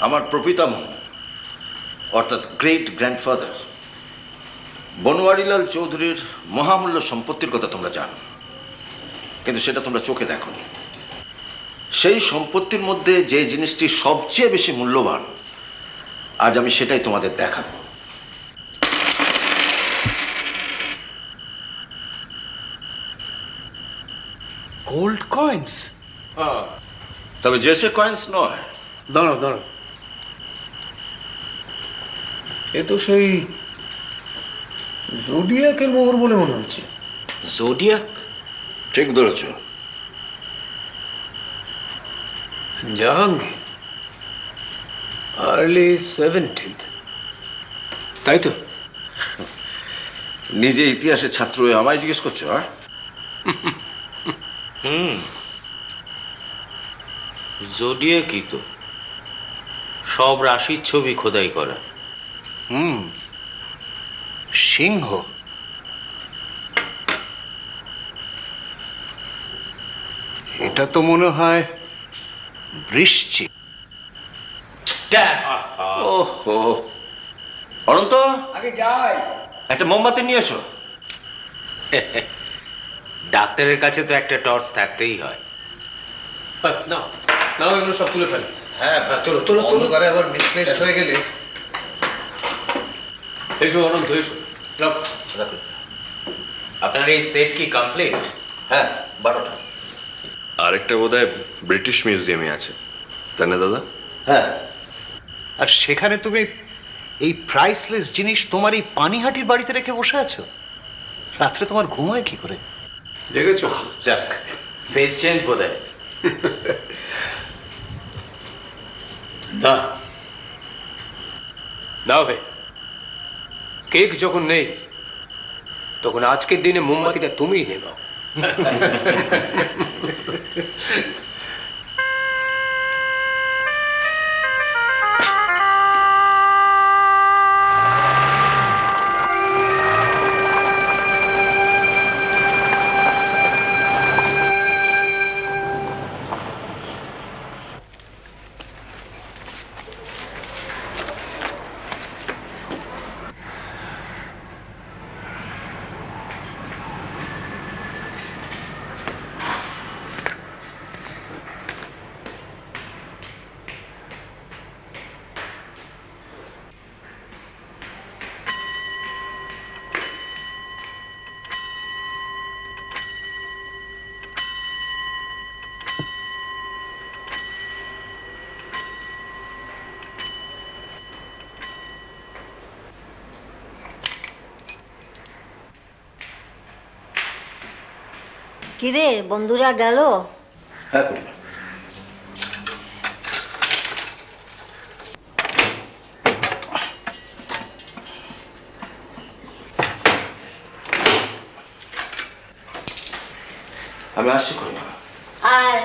আমার প্রপিতামহ অর্থাৎ great grandfather Banwarilal চৌধুরীর মহামূল্য সম্পত্তির কথা তোমরা জানো, কিন্তু সেটা তোমরা চোখে দেখোনি। সেই সম্পত্তির মধ্যে যে জিনিসটি সবচেয়ে বেশি মূল্যবান, আজ আমি সেটাই তোমাদের দেখাবো। Gold coins? তবে যে সে কয়েন্স নয়। দাঁড়াও দাঁড়াও, এ তো সেই জোডিয়াকের মোহর বলে মনে হচ্ছে। জোডিয়াক? ঠিক ধরেছ। জাহাঙ্গীর, আর্লি 70th, তাই তো? নিজে ইতিহাসের ছাত্র হয়ে আমায় জিজ্ঞেস করছো? জোডিয়াকই তো, সব রাশির ছবি খোদাই করা। সিংহ। এটা তো মনে হয় বৃশ্চিক। ওহো, অনন্ত, আগে যাই। একটা মোমবাতি নিয়ে এসো। ডাক্তারের কাছে তো একটা টর্চ থাকতেই হয়। না না, এগুলো সব তুলে ফেলে। হ্যাঁ, তোলো তোলো তোলো। অন্ধকারে আবার মিসপ্লেসড হয়ে গেলে। এসো অনন্ত, এসো। আপনার এই সেট কি কমপ্লিট? হ্যাঁ, 12টা। আরেকটা বোধহয় ব্রিটিশ মিউজিয়ামে আছে, তাই না দাদা? হ্যাঁ। আর সেখানে তুমি এই প্রাইসলেস জিনিস তোমার এই পানিহাটির বাড়িতে রেখে বসে আছো? রাত্রে তোমার ঘুম হয় কি করে? দেখেছো? যাক, ফেস চেঞ্জ বোধহয়। না দাও হে, কেক যখন নেই তখন আজকের দিনে মোমবাতিটা তুমিই নেবা। কিরে বন্ধুরা গেল? হ্যাঁ, করবে। আমি আসছি করবো। আর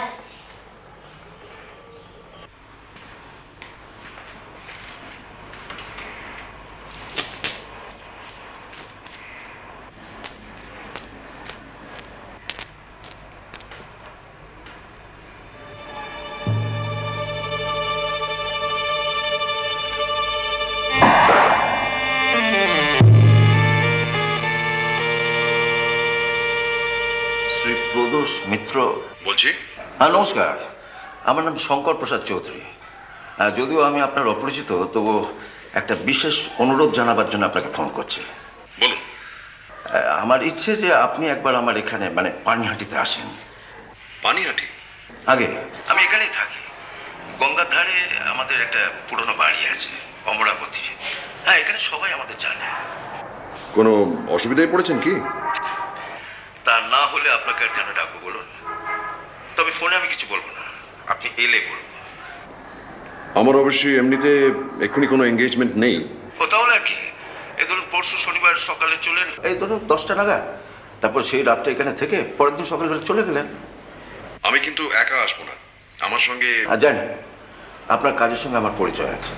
শ্রী প্রদোষ মিত্র বলছি। হ্যাঁ, নমস্কার। আমার নাম শঙ্কর প্রসাদ চৌধুরী। যদিও আমি আপনার অপরিচিত, তবু একটা বিশেষ অনুরোধ জানাবার জন্য আপনাকে ফোন করছি। বলুন। আমার ইচ্ছে যে আপনি একবার আমার এখানে মানে পানিহাটিতে আসেন। পানিহাটি? আগে আমি এখানেই থাকি। গঙ্গার ধারে আমাদের একটা পুরনো বাড়ি আছে, অমরাবতী। হ্যাঁ, এখানে সবাই আমাদের জানে। কোনো অসুবিধায় পড়েছেন কি? তা না হলে আপনাকে আর কেন ডাকবো বলুন? তবে ফোনে আমি কিছু বলবো না, আপনি এলে বলবো। আমার অবশ্যই এমনিতে এক্ষুনি কোনো এঙ্গেজমেন্ট নেই। ও তাহলে আর কি, এই ধরুন পরশু শনিবার সকালে চলেন, এই ধরুন 10টা নাগাদ। তারপর সেই রাতটা এখানে থেকে পরের দিন সকালবেলা চলে গেলেন। আমি কিন্তু একা আসবো না, আমার সঙ্গে। আর জানি আপনার কাজের সঙ্গে আমার পরিচয় আছে,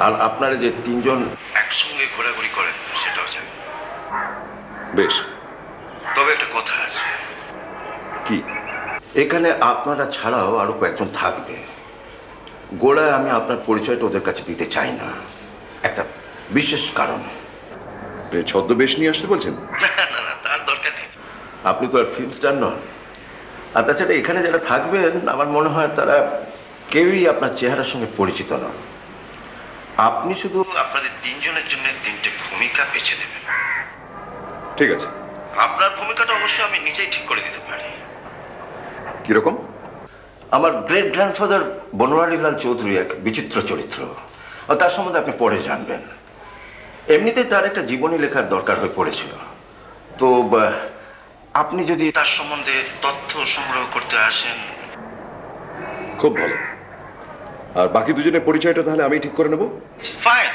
আর আপনারা যে 3 জন একসঙ্গে ঘোরাঘুরি করেন সেটাও জানি। বেশ। তবে একটা কথা আছে। কি? এখানে আপনারা ছাড়াও আরো কয়েকজন থাকবে। গোড়ায় আমি আপনার পরিচয়টা ওদের কাছে দিতে চাই না, একটা বিশেষ কারণ। এই ছদ্মবেশ নিয়ে আসতে বলছেন? না না, তার দরকার নেই। আপনি তো আর ফিল্ম স্টার নন। আর তাছাড়া এখানে যারা থাকবেন আমার মনে হয় তারা কেউই আপনার চেহারার সঙ্গে পরিচিত নন। আপনি শুধু আপনাদের তিনজনের জন্য তিনটে ভূমিকা বেছে নেবেন। ঠিক আছে। আপনার ভূমিকাটা অবশ্যই আমি নিজেই ঠিক করে দিতে পারি। কিরকম? আমার গ্রেট গ্র্যান্ডফাদার বনওয়ারিলাল চৌধুরী এক বিচিত্র চরিত্র, আর তার সম্বন্ধে আপনি পরে জানবেন। এমনিতেই তার একটা জীবনী লেখার দরকার হয়ে পড়েছিল, তো আপনি যদি তার সম্বন্ধে তথ্য সংগ্রহ করতে আসেন। খুব ভালো। আর বাকি দুজনের পরিচয়টা তাহলে আমি ঠিক করে নেব। ফাইন,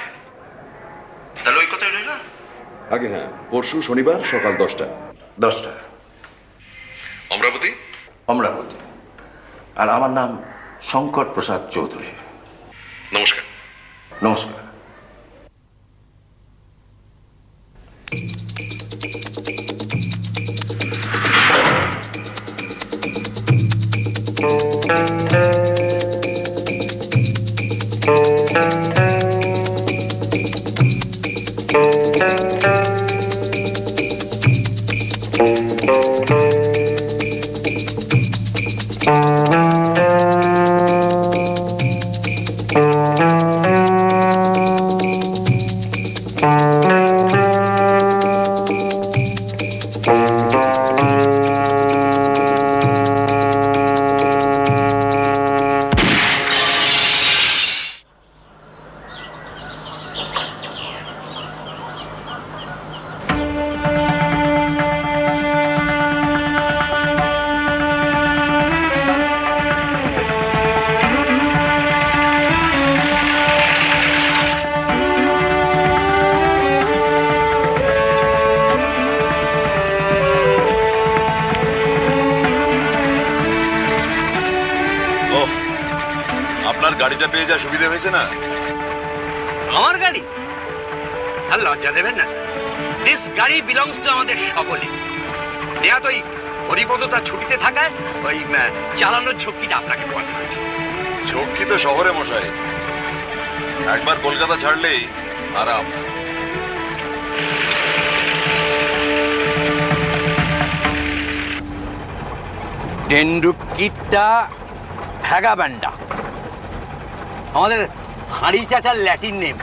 তাহলে ওই কথাই রইল। আগে হ্যাঁ, পরশু শনিবার সকাল 10টা। 10টা। অমরাবতী? অমরাবতী। আর আমার নাম শঙ্কর প্রসাদ চৌধুরী। নমস্কার। নমস্কার। আপনার গাড়িটা পেয়ে যা সুবিধা হয়েছে না? আমার গাড়ি? আর লজ্জা দেবেন না স্যার, দিস গাড়ি বিলংস টু আমাদের সকলে। নেহাত ওই হরিপদটা ছুটিতে থাকায় ওই চালানোর ঝক্কিটা আপনাকে পোয়াতে হয়েছে। ঝক্কি তো শহরে মশাই, একবার কলকাতা ছাড়লেই আরাম। ডেন্ডুকিটটা হ্যাগাব্যান্ডা, আমাদের হাঁড়ি চাচার ল্যাটিন নেম,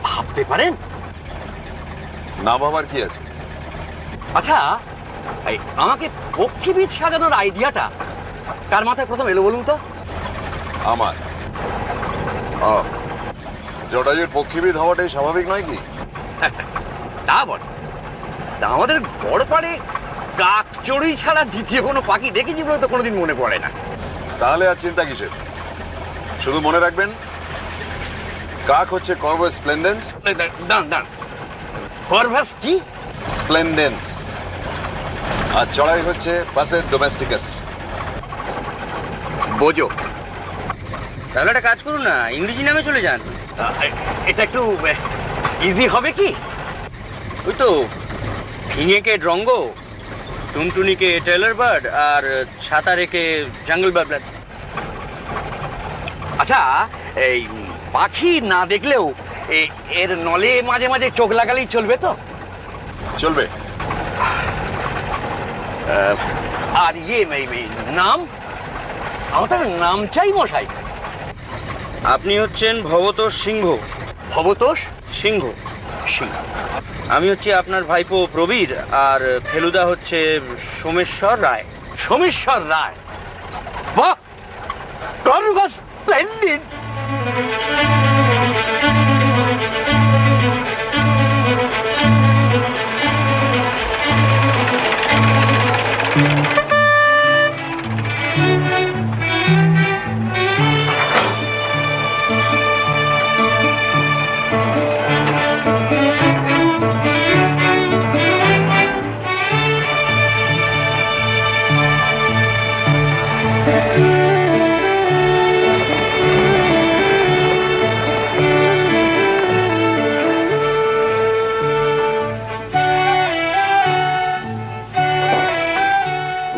ভাবতে পারেন? না ভাবার কি আছে? আচ্ছা, এই আমাকে পক্ষীবিদ সাজানোর আইডিয়াটা কার মাথায় প্রথম এলো বলুন তো? আমার। জটাজুর পক্ষীবিদ হওয়াটাই স্বাভাবিক নয় কি? তা বটে। তা আমাদের গড়পাড়ে কাকচড়ুই ছাড়া দ্বিতীয় কোনো পাখি দেখেছি বলে তো কোনোদিন মনে পড়ে না। তাহলে আর চিন্তা কিসের? শুধু মনে রাখবেন, কাক হচ্ছে কর্ভাস স্প্লেন্ডেন্স। দাঁড়ান দাঁড়ান, কর্ভাস কি? স্প্লেন্ডেন্স। আর চড়াই হচ্ছে পাসের ডোমেস্টিকাস। বোঝো। তাহলে একটা কাজ করুন না, ইংরেজি নামে চলে যান। এটা একটু ইজি হবে কি? ওই তো ফিঙেকে ড্রঙ্গ, টুনটুনিকে টেলর বার্ড, আর সাঁতারেকে জঙ্গল বার্ড। আচ্ছা, এই পাখি না দেখলেও এর নলে মাঝে মাঝে চোখ লাগালেই চলবে তো? চলবে। আর নাম? আমার নাম চাই মশাই। আপনি হচ্ছেন ভবতোষ সিংহ। ভবতোষ সিংহ? সিংহ। আমি হচ্ছে আপনার ভাইপো প্রবীর, আর ফেলুদা হচ্ছে সোমেশ্বর রায়। সোমেশ্বর রায়? বাহ, Corvus splendid.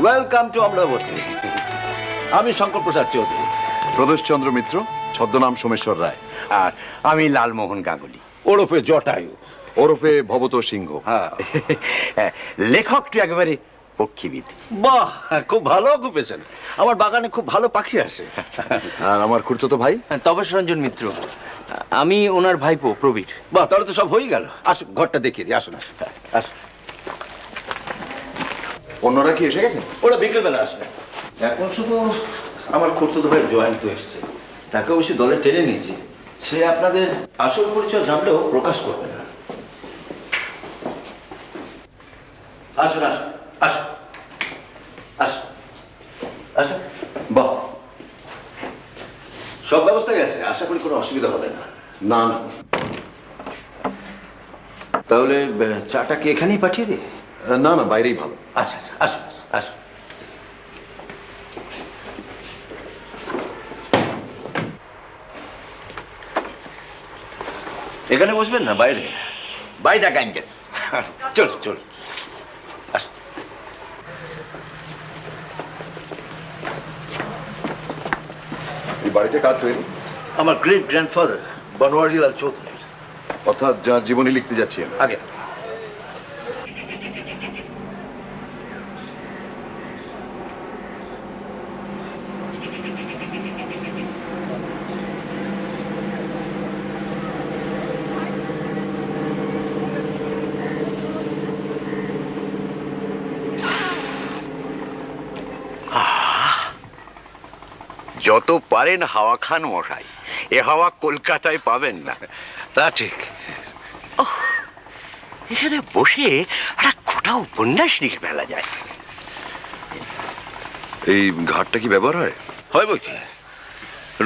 Welcome to Amaravati. আমি শঙ্কর প্রসাদ চৌধুরী। প্রদোষ চন্দ্র মিত্র। ছদ্মনাম সোমেশ্বর রায়। আর আমি লালমোহন গাঙ্গুলি। ওরফে জটায়ু। ওরফে ভবত সিংহ। হ্যাঁ। লেখকটি একেবারে পক্ষীবিদ। বাহ, খুব ভালো অকুপেশন। আমার বাগানে খুব ভালো পাখি আসে। আর আমার খুড়তো ভাই তপস রঞ্জন মিত্র, আমি ওনার ভাইপো প্রবীর। বাহ, তাহলে তো সব হয়ে গেল। আসুন, ঘরটা দেখিয়ে দিই। আসুন আসুন আসুন। অন্যরা কি এসে গেছেন? ওরা বিকেলবেলা আসবে। এখন শুধু আমার খুড়তুতো ভাই জয়ন্ত এসছে, তাকে অবশ্যই দলে টেনে নিয়েছি। সে আপনাদের আসল পরিচয় জানলেও প্রকাশ করবে না। আসুন আসুন আসুন আসুন আসুন। বাহ, সব ব্যবস্থাই আছে, আশা করি কোনো অসুবিধা হবে না। না না, তাহলে চাটা কি এখানেই পাঠিয়ে দিই? না না, বাইরেই ভালো। আচ্ছা আচ্ছা, আসুন আসুন আসুন। এখানে বসবেন না বাইরে? বাইদা গ্যাঞ্জেস। চল চল। আসুন। এই বাড়িতে কাজ তৈরি, আমার গ্রেট গ্র্যান্ডফাদার বনওয়ারিলাল চৌধুরী। অর্থাৎ যার জীবনী লিখতে যাচ্ছি আমি। আগে যত পারেন হাওয়া খান মশাই, এ হাওয়া কলকাতায় পাবেন না। তা ঠিক। এখানে বসে একটা গোটা উপন্যাস লিখে ফেলা যায়। এই ঘাটটা কি ব্যবহার হয়? হয় বই কি,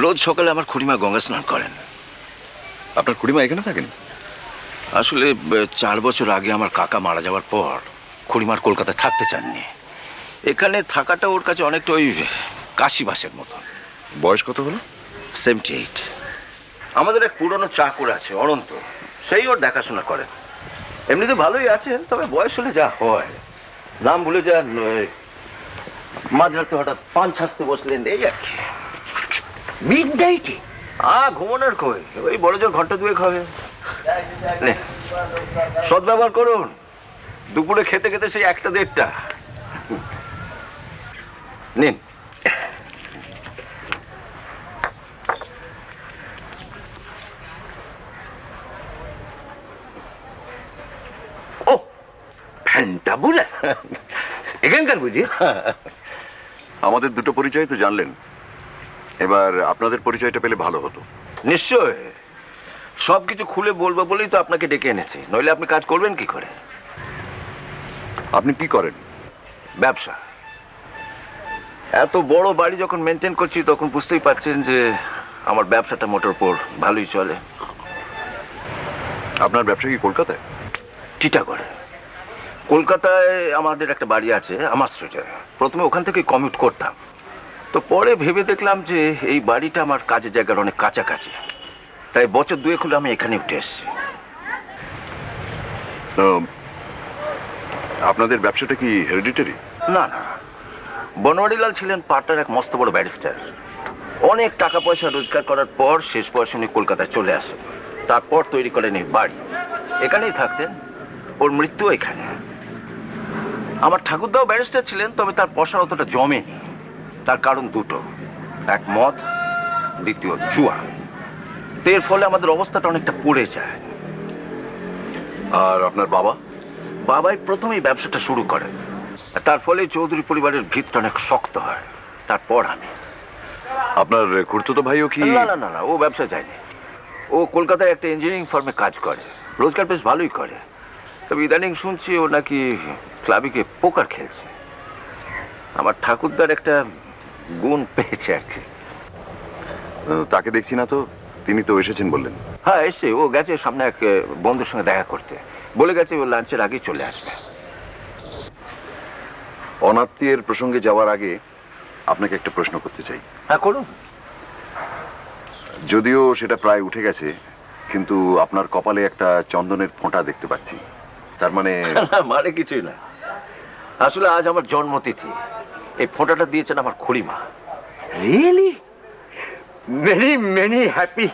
রোজ সকালে আমার খুড়িমা গঙ্গা স্নান করেন। আপনার খুড়িমা এখানে থাকেন? আসলে 4 বছর আগে আমার কাকা মারা যাওয়ার পর খুড়িমার কলকাতায় থাকতে চাননি। এখানে থাকাটা ওর কাছে অনেকটা ওই কাশিবাসের মতো। বয়স কত হলো? 78। আমাদের এক পুরনো চাকর আছে অনন্ত, সেই ওর দেখাশোনা করেন। এমনিতে ভালোই আছেন, তবে বয়স হলে যা হয়, নাম ভুলে যান, মাঝরাতে হঠাৎ পান ছাঁচতে বসলেন, এই আর কি। মিড নাইটে ঘুমানোর কই, ওই বড় জোর ঘন্টা 2 হবে। সদ্ব্যবহার করুন, দুপুরে খেতে খেতে সেই 1টা-1.5টা। নিন। ও ফ্যান্টাবুলাস, এখানকার বুঝি? আমাদের দুটো পরিচয় তো জানলেন, এবার আপনাদের পরিচয়টা পেলে ভালো হতো। নিশ্চয়, সবকিছু খুলে বলবো বলেই তো আপনাকে ডেকে এনেছি, নইলে আপনি কাজ করবেন কি করে? আপনি কি করেন? ব্যবসা। এত বড় বাড়ি যখন মেনটেন করছি, তখন বুঝতেই পারছেন যে আমার ব্যবসাটা মোটের উপর ভালোই চলে। আপনার ব্যবসা কি কলকাতায়? টিটাগড়ে। কলকাতায় আমাদের একটা বাড়ি আছে আমার স্ট্রিটে। প্রথমে ওখান থেকে কমিউট করতাম, তো পরে ভেবে দেখলাম যে এই বাড়িটা আমার কাজের জায়গার অনেক কাছাকাছি, তাই বছর 2 হলো আমি এখানে উঠে এসেছি। তো আপনাদের ব্যবসাটা কি হেরিডিটারি? না না, বনওয়ারিলাল ছিলেন পাটনার এক মস্ত বড় ব্যারিস্টার। অনেক টাকা পয়সা রোজগার করার পর শেষ বয়সে উনি কলকাতায় চলে আসেন। তারপর তৈরি করেন এই বাড়ি, এখানেই থাকতেন। ওর মৃত্যু এখানে। আমার ঠাকুরদাও ব্যারিস্টার ছিলেন, তবে তার পয়সা অতটা জমেনি। তার কারণ দুটো, এক মদ, দ্বিতীয় জুয়া। তো এর ফলে আমাদের অবস্থাটা অনেকটা পড়ে যায়। আর আপনার বাবা? বাবাই প্রথমেই ব্যবসাটা শুরু করেন, তার ফলে চৌধুরী পরিবারের ভিতটা অনেক শক্ত হয়। তারপর আমি। আপনার খুড়তো ভাইও কি? না না না না, ও ব্যবসা যায়নি। ও কলকাতায় একটা ইঞ্জিনিয়ারিং ফার্মে কাজ করে, রোজগার বেশ ভালোই করে। তবে ইদানিং শুনছি ও নাকি ক্লাবে গিয়ে পোকার খেলছে। আমার ঠাকুরদার একটা গুণ পেয়েছে আর কি। তাকে দেখছি না তো, তিনি তো এসেছেন বললেন। হ্যাঁ এসে, ও গেছে সামনে এক বন্ধুর সঙ্গে দেখা করতে, বলে গেছে ও লাঞ্চের আগেই চলে আসবে। অনাত্মীয়ের প্রসঙ্গে যাওয়ার আগে আপনাকে একটা প্রশ্ন করতে চাই। হ্যাঁ করুন। যদিও সেটা প্রায় উঠে গেছে, কিন্তু আপনার কপালে একটা চন্দনের ফোঁটা দেখতে পাচ্ছি। তার মানে? মানে কিছুই না, আসলে আজ আমার জন্মতিথি। এই ফোঁটাটা দিয়েছেন আমার খুড়িমা। Really? Many many happy.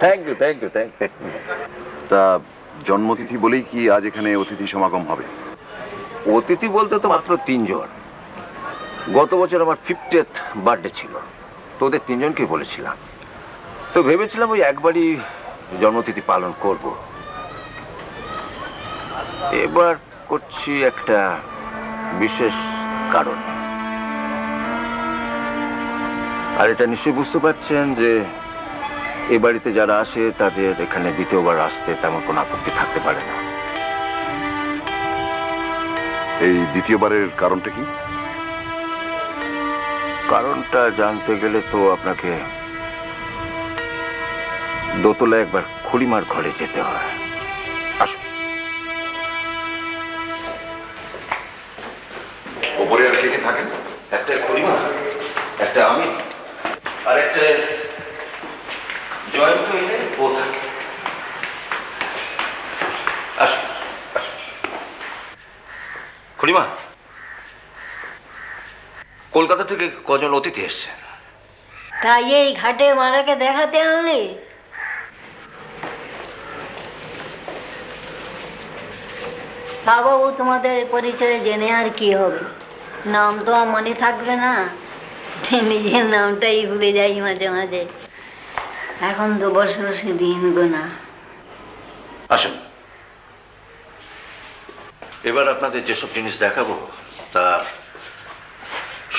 Thank you thank you thank you. তা জন্মতিথি বলেই কি আজ এখানে অতিথি সমাগম হবে? অতিথি বলতে তো মাত্র 3 জন। গত বছর আমার 50th বার্থডে ছিল, তো ওদের 3 জনকে বলেছিলাম। তো ভেবেছিলাম ওই একবারই জন্মতিথি পালন করব। এবার করছি একটা বিশেষ কারণ। আর এটা নিশ্চয়ই বুঝতে পারছেন যে এ বাড়িতে যারা আসে তাদের এখানে দ্বিতীয়বার আসতে তেমন কোনো আপত্তি থাকতে পারে না। এই দ্বিতীয়বারের কারণটা কি? কারণটা জানতে গেলে তো আপনাকে দোতলায় একবার খুড়িমার ঘরে যেতে হয়। আসুন। ওপরে আর কে কে থাকেন? একটা খুড়িমা, একটা আমি, আর একটা জয়ন্ত এলে ও থাকে। আসুন আসুন। খুড়িমা, কলকাতা থেকে কজন অতিথি এসছেন? তাই এই ঘাটে মারাকে দেখাতে আনলি? বাবু, তোমাদের পরিচয় জেনে আর কি হবে? নাম তো আর মনে থাকবে না, নিজের নামটাই ভুলে যাই মাঝে মাঝে। এখন তো বসে বসে দিন গোনা। আসুন। এবার আপনাদের যেসব জিনিস দেখাবো তা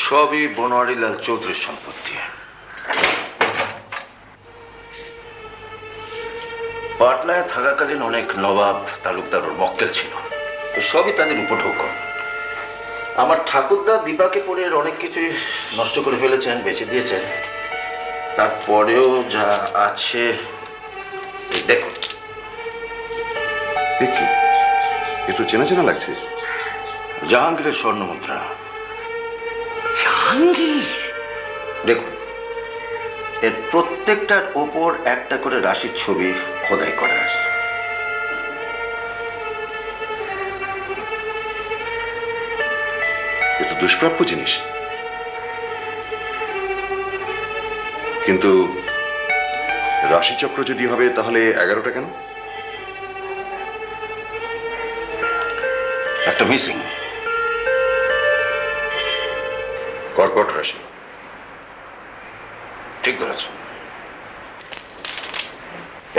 সবই বনোয়ারিলাল চৌধুরীর সম্পত্তি। পাটনায় থাকাকালীন অনেক নবাব তালুকদার ওর মক্কেল ছিল, তো সবই তাদের উপঢৌকন। আমার ঠাকুরদা বিপাকে পড়ে এর অনেক কিছুই নষ্ট করে ফেলেছেন, বেঁচে দিয়েছেন। তারপরেও যা আছে এই দেখুন। দেখি, এ তো চেনা চেনা লাগছে। জাহাঙ্গীরের স্বর্ণ মুদ্রা। জাহাঙ্গীর? দেখুন, এর প্রত্যেকটার ওপর একটা করে রাশির ছবি খোদাই করা আছে। এ তো দুষ্প্রাপ্য জিনিস। কিন্তু রাশিচক্র যদি হবে তাহলে 11টা কেন? একটা মিসিং। কর্কট রাশি। ঠিক ধরেছেন।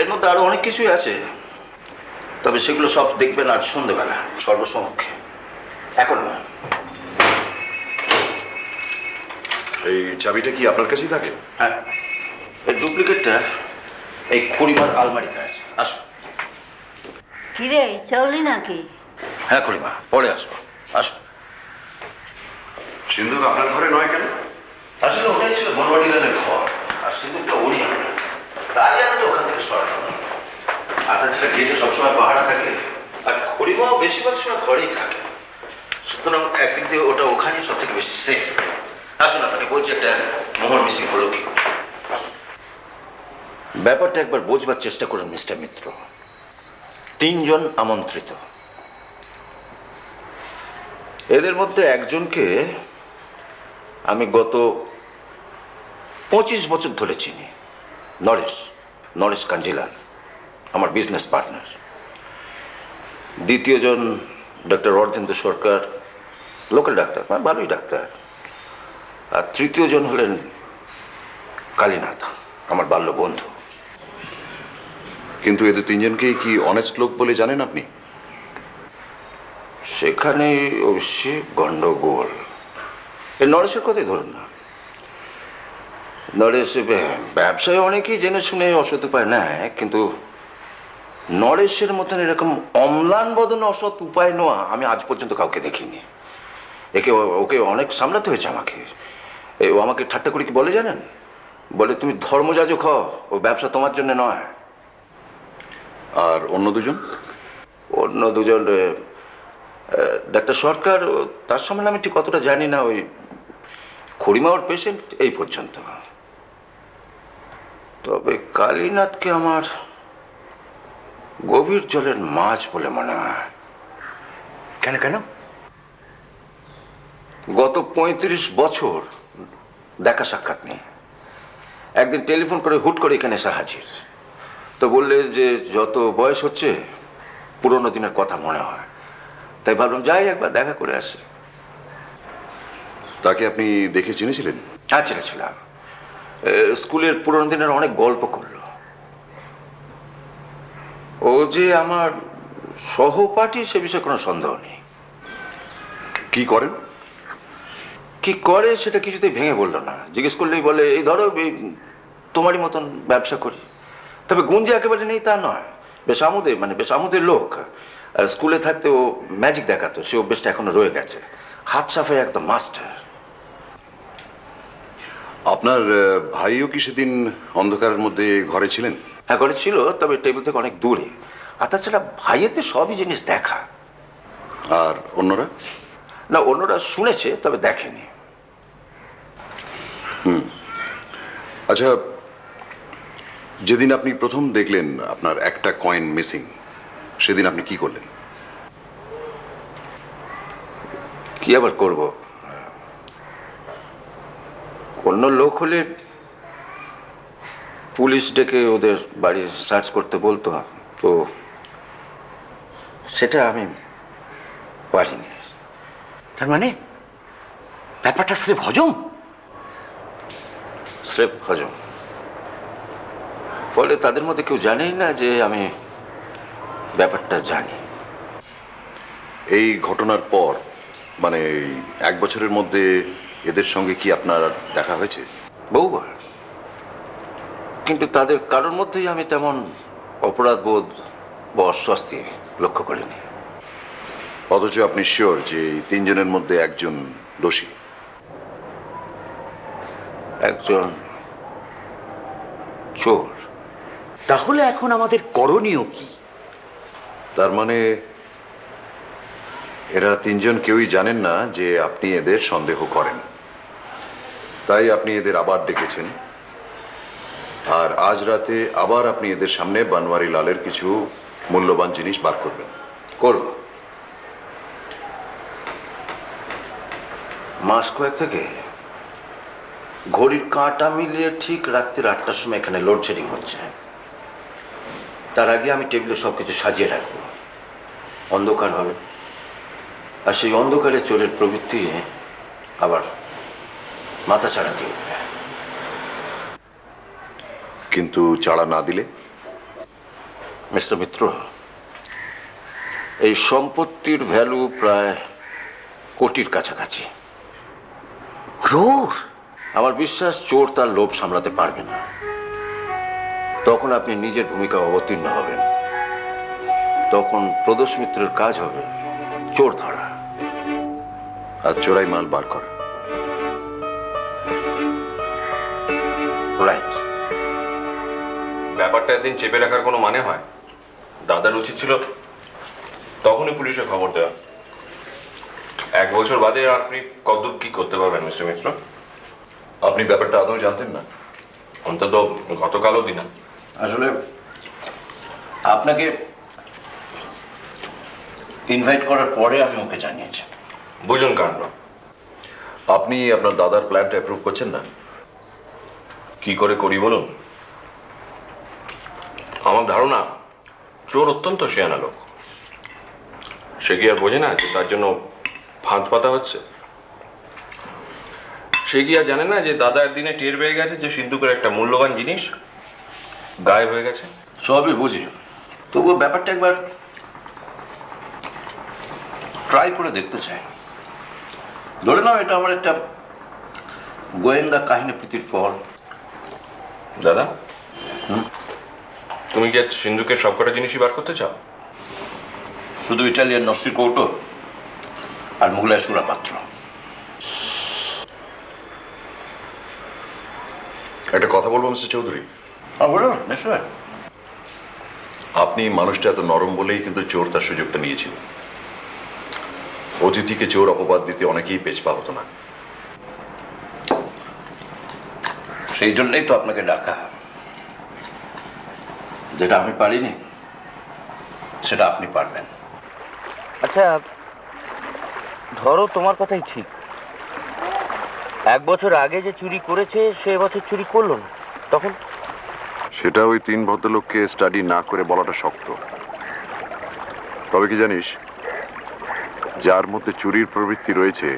এর মধ্যে আরো অনেক কিছুই আছে, তবে সেগুলো সব দেখবেন আজ সন্ধ্যেবেলা সর্বসমক্ষে, এখন না। এই চাবিটা কি আপনার কাছেই থাকে? হ্যাঁ, এর ডুপ্লিকেটটা এই খুড়িমার আলমারিতে আছে। আসুন। কিরে, চললি নাকি? হ্যাঁ খুড়িমা, পরে আসবো। আসুন। সিন্ধুক আপনার ঘরে নয় কেন? আসলে ওটাই ছিল বনবাড়িলালের ঘর, আর সিন্ধুকটা ওরই আমরা। তাই আমরা ওখান থেকে সরালাম। আর তাছাড়া গেটে সবসময় পাহারা থাকে, আর খুড়িমাও বেশিরভাগ সময় ঘরেই থাকে। সুতরাং একদিক দিয়ে ওটা ওখানেই সব থেকে বেশি সেফ। আসুন, আপনাকে বলছি একটা মোহর মিসিং হলো কি। আসুন। ব্যাপারটা একবার বোঝবার চেষ্টা করুন মিস্টার মিত্র। 3 জন আমন্ত্রিত, এদের মধ্যে একজনকে আমি গত 25 বছর ধরে চিনি, নরেশ কাঞ্জিলাল, আমার বিজনেস পার্টনার। দ্বিতীয়জন ডক্টর অর্ধেন্দ্র সরকার, লোকাল ডাক্তার, মানে ভালোই ডাক্তার। আর তৃতীয়জন হলেন কালীনাথ, আমার বাল্য বন্ধু। কিন্তু এদের 3 জনকেই কি অনেস্ট লোক বলে জানেন আপনি? সেখানে অবশ্যই গন্ডগোল। নরেশের কথাই ধরুন না। নরেশ ব্যবসায় অনেকেই জেনে শুনে অসৎ উপায় নেয়, কিন্তু নরেশের মতন এরকম অম্লান বদনে অসৎ উপায় নেওয়া আমি আজ পর্যন্ত কাউকে দেখিনি। ওকে অনেক সামলাতে হয়েছে আমাকে। ও আমাকে ঠাট্টা করে কি বলে জানেন? বলে, তুমি ধর্মযাজক হও, ও ব্যবসা তোমার জন্য নয়। আর অন্য দুজন? অন্য দুজন ডাক্তার সরকার, তার সম্বন্ধে আমি ঠিক কতটা জানি না। ওই খুড়িমা ওর পেশেন্ট, এই পর্যন্ত। তবে কালীনাথকে আমার গভীর জলের মাছ বলে মনে হয়। কেন কেন? গত 35 বছর দেখা সাক্ষাৎ নেই। একদিন টেলিফোন করে হুট করে এখানে এসে হাজির। তো বললে যে যত বয়স হচ্ছে পুরোনো দিনের কথা মনে হয়, তাই ভাবলাম যাই একবার দেখা করে আসি। তাকে আপনি দেখে চিনেছিলেন? হ্যাঁ, ছেলেছিলাম। স্কুলের পুরোনো দিনের অনেক গল্প করলো। ও যে আমার সহপাঠী সে বিষয়ে কোনো সন্দেহ নেই। কি করেন? কি করে সেটা কিছুতেই ভেঙে বললো না। জিজ্ঞেস করলেই বলে এই ধরো এই তোমারই মতন ব্যবসা করি। তবে গুঞ্জে একেবারে নেই তা নয়, বেশ আমোদের লোক। আর স্কুলে থাকতে ও ম্যাজিক দেখাতো, সে অভ্যেসটা এখনো রয়ে গেছে। হাত সাফাই একদম মাস্টার। আপনার ভাইও কি সেদিন অন্ধকারের মধ্যে ঘরে ছিলেন? হ্যাঁ, ঘরে ছিল, তবে টেবিল থেকে অনেক দূরে। আর তাছাড়া ভাইয়েতে সবই জিনিস দেখা। আর অন্যরা? না, অন্যরা শুনেছে তবে দেখেনি। আচ্ছা, যেদিন আপনি প্রথম দেখলেন আপনার একটা কয়েন মিসিং, সেদিন আপনি কি করলেন? কি আবার করব, অন্য লোক হলে পুলিশ ডেকে ওদের বাড়ি সার্চ করতে বলতো, তো সেটা আমি পারিনি। তার মানে ব্যাপারটা স্রেফ হজম। স্রেফ হজম। ফলে তাদের মধ্যে কেউ জানেই না যে আমি ব্যাপারটা জানি। এই ঘটনার পর মানে এই 1 বছরের মধ্যে এদের সঙ্গে কি আপনার দেখা হয়েছে? বহুবার, কিন্তু তাদের কারোর মধ্যেই আমি তেমন অপরাধ বোধ বা অস্বস্তি লক্ষ্য করিনি। অথচ আপনি শিওর যে এই 3 জনের মধ্যে একজন দোষী? একজন চোর। তাহলে এখন আমাদের করণীয় কি? তার মানে এরা 3 জন কেউই জানেন না যে আপনি এদের সন্দেহ করেন, তাই আপনি এদের আবার ডেকেছেন। আর আজ রাতে আবার আপনি এদের সামনে বানওয়ারি লালের কিছু মূল্যবান জিনিস বার করবেন। করব। মাস কয়েক থেকে ঘড়ির কাঁটা মিলিয়ে ঠিক রাত্রির 8টার সময় এখানে লোডশেডিং হচ্ছে। তার আগে আমি টেবিলে সবকিছু সাজিয়ে রাখবো, অন্ধকার হবে। আর সেই অন্ধকারে চোরের প্রবৃত্তি আবার মাথা ছাড়া দিয়ে উঠবে। কিন্তু চাড়া না দিলে? মিস্টার মিত্র, এই সম্পত্তির ভ্যালু প্রায় কোটির কাছাকাছি। ক্রোর? আমার বিশ্বাস চোর তার লোভ সামলাতে পারবে না। তখন আপনি নিজের ভূমিকা অবতীর্ণ হবেন। তখন প্রদোষ মিত্রের কাজ হবে চোর ধরা আর চোরাই মাল বার করা। রাইট। ব্যাপারটা একদিন চেপে রাখার কোনো মানে হয়? দাদার উচিত ছিল তখনই পুলিশে খবর দেওয়া। 1 বছর বাদে আপনি কতদূর কি করতে পারবেন মিস্টার মিত্র? আপনি ব্যাপারটা আদৌ জানতেন না? অন্তত গতকাল অবধি না। আসলে আপনাকে ইনভাইট করার পরে আমি ওকে জানিয়েছি। বুঝুন কাণ্ড। আপনি আপনার দাদার প্ল্যানটা অ্যাপ্রুভ করছেন না? কি করে করি বলুন? আমার ধারণা চোর অত্যন্ত শেয়ানা লোক। সে কি আর বোঝে না যে তার জন্য ফাঁদ পাতা হচ্ছে? সে কি আর জানে না যে দাদা একদিনে টের পেয়ে গেছে যে সিন্ধুকের একটা মূল্যবান জিনিস গায়েব হয়ে গেছে? সবই বুঝি, তবুও ব্যাপারটা একবার ট্রাই করে দেখতে চাই। ধরে নাও এটা আমার একটা গোয়েন্দা কাহিনী প্রীতির ফল। দাদা, তুমি কি আজ সিন্ধুকের সবকটা জিনিসই বার করতে চাও? শুধু ইটালিয়ান নস্যির কৌটো আর মুঘলাই সুরা পাত্র। একটা কথা বলবো মিস্টার চৌধুরী? বলুন, নিশ্চয়। আপনি মানুষটা এত নরম বলেই কিন্তু চোর তার সুযোগটা নিয়েছিল। অতিথিকে চোর অপবাদ দিতে অনেকেই পেছপা হতো না। সেই জন্যই তো আপনাকে ডাকা। যেটা আমি পারিনি সেটা আপনি পারবেন। আচ্ছা, ধরো তোমার কথাই ঠিক। 1 বছর আগে যে চুরি করেছে সে বছর চুরি করলো না, তখন সেটা ওই 3 ভদ্রলোককে স্টাডি না করে বলাটা শক্ত। তবে কি জানিস, যার মধ্যে চুরির প্রবৃত্তি রয়েছে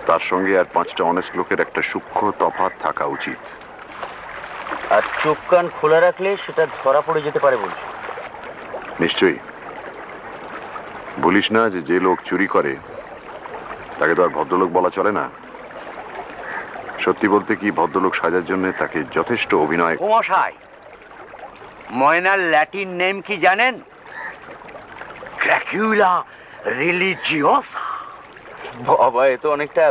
তার সঙ্গে আর 5টা অনেস্ট লোকের একটা সূক্ষ্ম তফাৎ থাকা উচিত। আর চোখ কান খোলা রাখলে সেটা ধরা পড়ে যেতে পারে বলছো? নিশ্চয়ই। বলিস না যে লোক চুরি করে তাকে তো আর ভদ্রলোক বলা চলে না। সত্যি বলতে কি, ভদ্রলোক সাজার জন্য তাকে যথেষ্ট অভিনয়। ও মশাই, ময়নার ল্যাটিন নেম কি জানেন? ড্রাকুলা রিলিজিওসা। বাবা, এ তো অনেকটা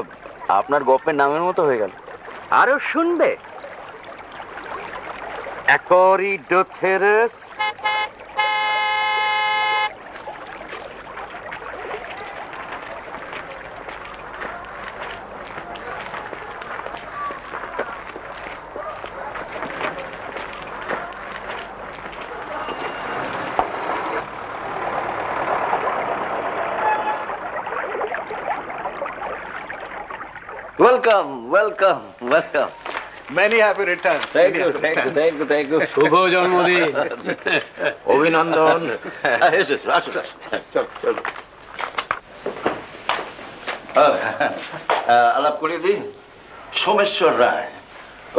আপনার গল্পের নামের মতো হয়ে গেল। আরো শুনবে? অ্যাকরিডোথেরাস। Welcome welcome welcome. Many happy returns. Thank many you happy thank you returns. Thank you thank you. শুভ জন্মদিন। অভিনন্দন। এসো এসো, আসুন আসুন। চলো চলো। আলাপ করিয়ে দিই, সোমেশ্বর রায়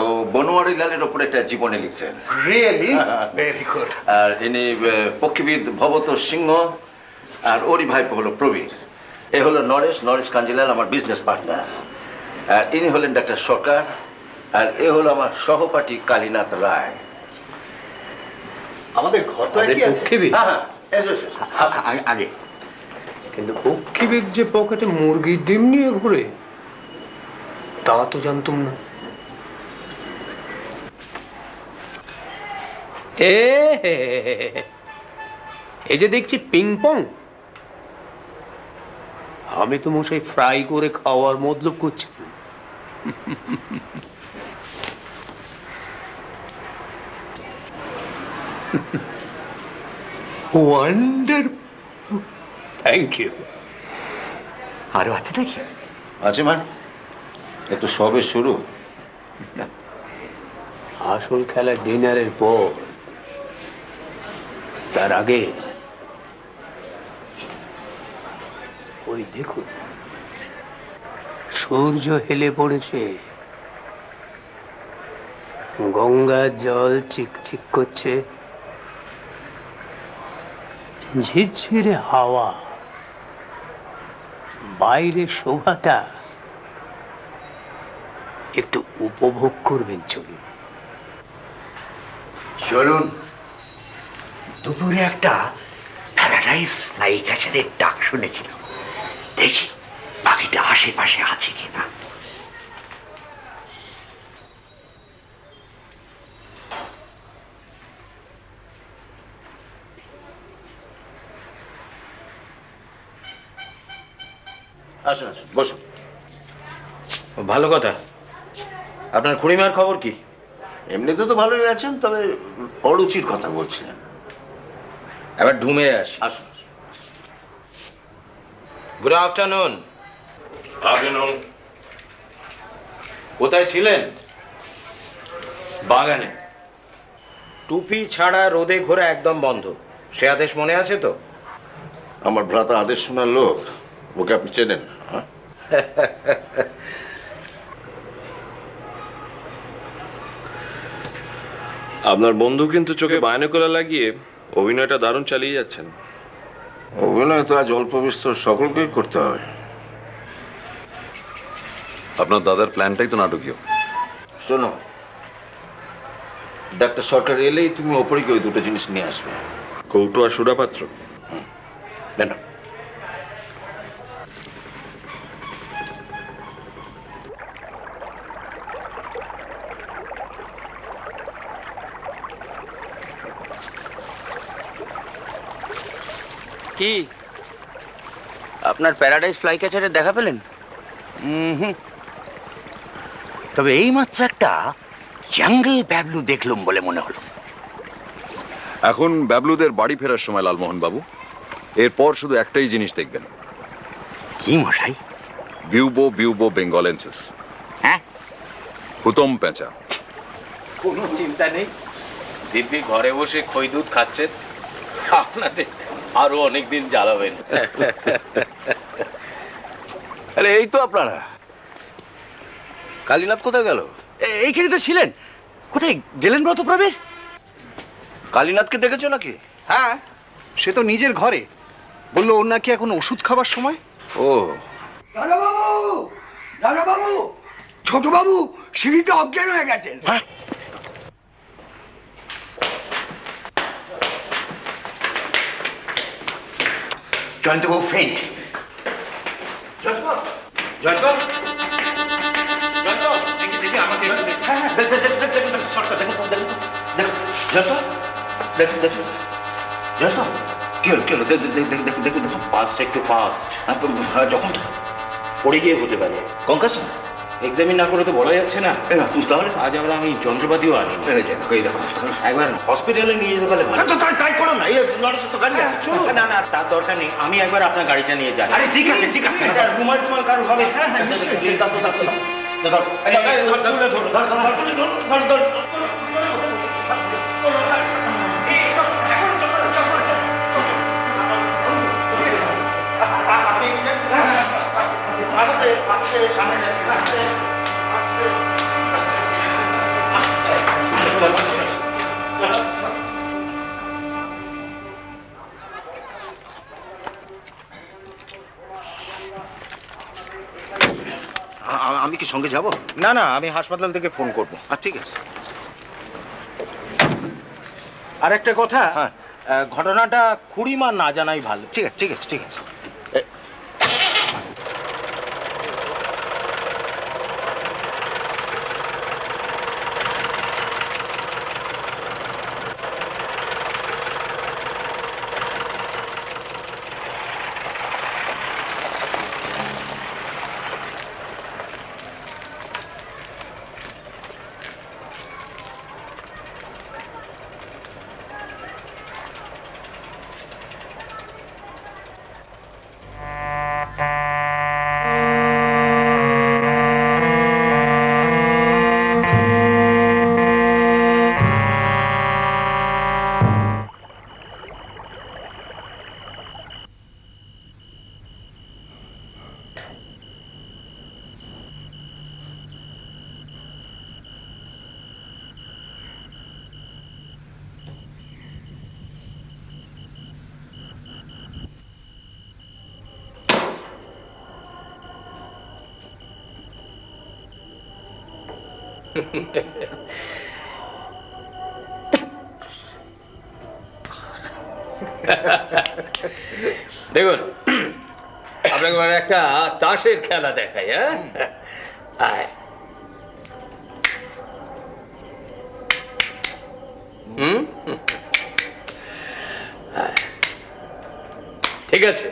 ও বনোয়ারি লালের ওপর একটা জীবনী লিখছেন। Really? Very good. আর ইনি পক্ষীবিদ ভবত সিংহ, আর ওরই ভাইপো হলো প্রবীর। এ হলো নরেশ কাঞ্জিলাল, আমার বিজনেস পার্টনার। আর ইনি হলেন ডাক্তার সরকার, আর এ হলো আমার সহপাঠী কালীনাথ রায়। আমাদের ঘরটা কি আছে? পক্ষীবিদ? হ্যাঁ হ্যাঁ, এসো এসো, এসো। আগে কিন্তু পক্ষীবিদ যে পকেটে মুরগির ডিম নিয়ে ঘুরে, তা তো জানতাম না। এই যে দেখছি পিংপং, আমি তো মশাই ফ্রাই করে খাওয়ার মতলব করছি। ওয়ান্ডার। Thank you. আরো আছে নাকি? আছে মানে, এ তো সবে শুরু। আসল খেলা ডিনারের পর, তার আগে ওই দেখুন, সূর্য হেলে পড়েছে, গঙ্গার জল চিকচিক করছে, ঝিরঝিরে হাওয়া, বাইরে শোভাটা একটু উপভোগ করবেন। চলুন চলুন। দুপুরে একটা প্যারাডাইস ফ্লাই ক্যাচারের ডাক শুনেছিল, দেখি বাকিটা আশেপাশে আছে কিনা। আসুন আসুন, বসুন। ভালো কথা। আপনার খুড়িমার খবর কি? এমনিতে তো ভালোই আছেন, তবে অরুচির কথা বলছিলেন। এবার ঢুমে আসি। আসুন। Good afternoon. আফটারনুন। কোথায় ছিলেন? বাগানে। টুপি ছাড়া রোদে ঘোরা একদম বন্ধ, সে আদেশ মনে আছে তো? আমার ভ্রাতা আদেশ শোনার লোক, ওকে আপনি চেনেন না? আপনার বন্ধু কিন্তু চোখে বায়নোকুলার লাগিয়ে অভিনয়টা দারুণ চালিয়ে যাচ্ছেন। অভিনয় তো আজ অল্প বিস্তর সকলকেই করতে হয়। আপনার দাদার প্ল্যানটাই তো নাটকীয়। শোনো, ডাক্তার সরকার এলেই তুমি ওপরে গিয়ে ওই দুটো জিনিস নিয়ে আসবে। কৌটো আর সুরাপাত্র। কেন? কি আপনার প্যারাডাইস ফ্লাই ক্যাচারের দেখা পেলেন? তবে এই মাত্র একটা জঙ্গল ব্যাবলু দেখলুম বলে মনে হলো। এখন ব্যাবলুদের বাড়ি ফেরার সময় লালমোহন বাবু, এরপর শুধু একটাই জিনিস দেখবেন। কি মশাই? বিউবো বেঙ্গলেন্সিস, হ্যাঁ, হুতম পেঁচা। কোনো চিন্তা নেই, দিব্যি ঘরে বসে খই দুধ খাচ্ছেন, আপনাদের আরো অনেকদিন জ্বালাবেন। আরে এই তো আপনারা। কালীনাথ কোথায় গেল? এইখানে তো ছিলেন, কোথায় গেলেন ব্রতপ্রবীর? কালীনাথকে দেখেছো নাকি? হ্যাঁ, সে তো নিজের ঘরে বললো ওর নাকি এখন ওষুধ খাবার সময়। ও, দাদাবাবু, ছোট বাবু সিঁড়িতে অজ্ঞান হয়ে গেছেন। জয়ন্তবাবু ফেন্ট। ফাস্ট একটু ফাস্ট, যখন পড়ে গিয়ে হতে পারে। কঙ্কাশন এক্সামিন না করে তো বলা যাচ্ছে না। তাহলে আজ আমরা আমি যন্ত্রপাতিও আনিনি। এই দেখো একবার হসপিটালে নিয়ে যেতে পারলে ভালো। তাই করো না, এই নরেশের তো গাড়ি আছে, চলো। না না, তার দরকার নেই, আমি একবার আপনার গাড়িটা নিয়ে যাই। আরে ঠিক আছে ঠিক আছে। রুমাল টুমাল কারো হবে? আমি কি সঙ্গে যাব? না না, আমি হাসপাতাল থেকে ফোন করব। ঠিক আছে। আর একটা কথা, হ্যাঁ। ঘটনাটা খুড়িমা না জানাই ভালো। ঠিক আছে ঠিক আছে ঠিক আছে। দেখুন, আপনাকে মানে একটা তাসের খেলা দেখাই। হ্যাঁ, আয়। ঠিক আছে।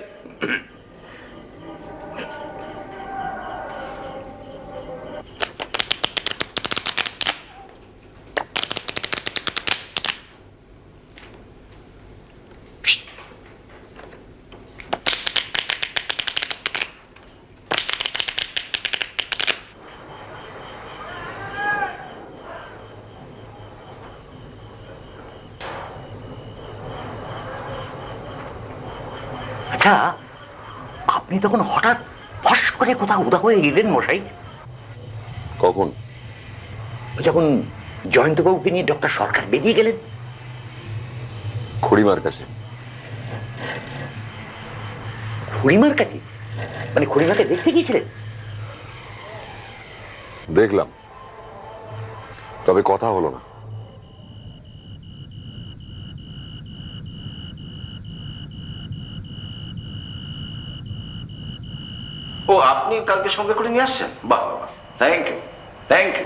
আচ্ছা, আপনি তখন হঠাৎ ফস করে কোথাও উদা হয়ে এলেন মশাই? কখন? যখন জয়ন্তবাবুকে নিয়ে ডক্টর সরকার বেরিয়ে গেলেন। খুড়িমার কাছে। খুড়িমার কাছে? মানে খুড়িমাকে দেখতে গিয়েছিলেন? দেখলাম, তবে কথা হলো না। ও, আপনি কালকে সঙ্গে করে নিয়ে আসছেন? বাহ বাহ, thank you thank you.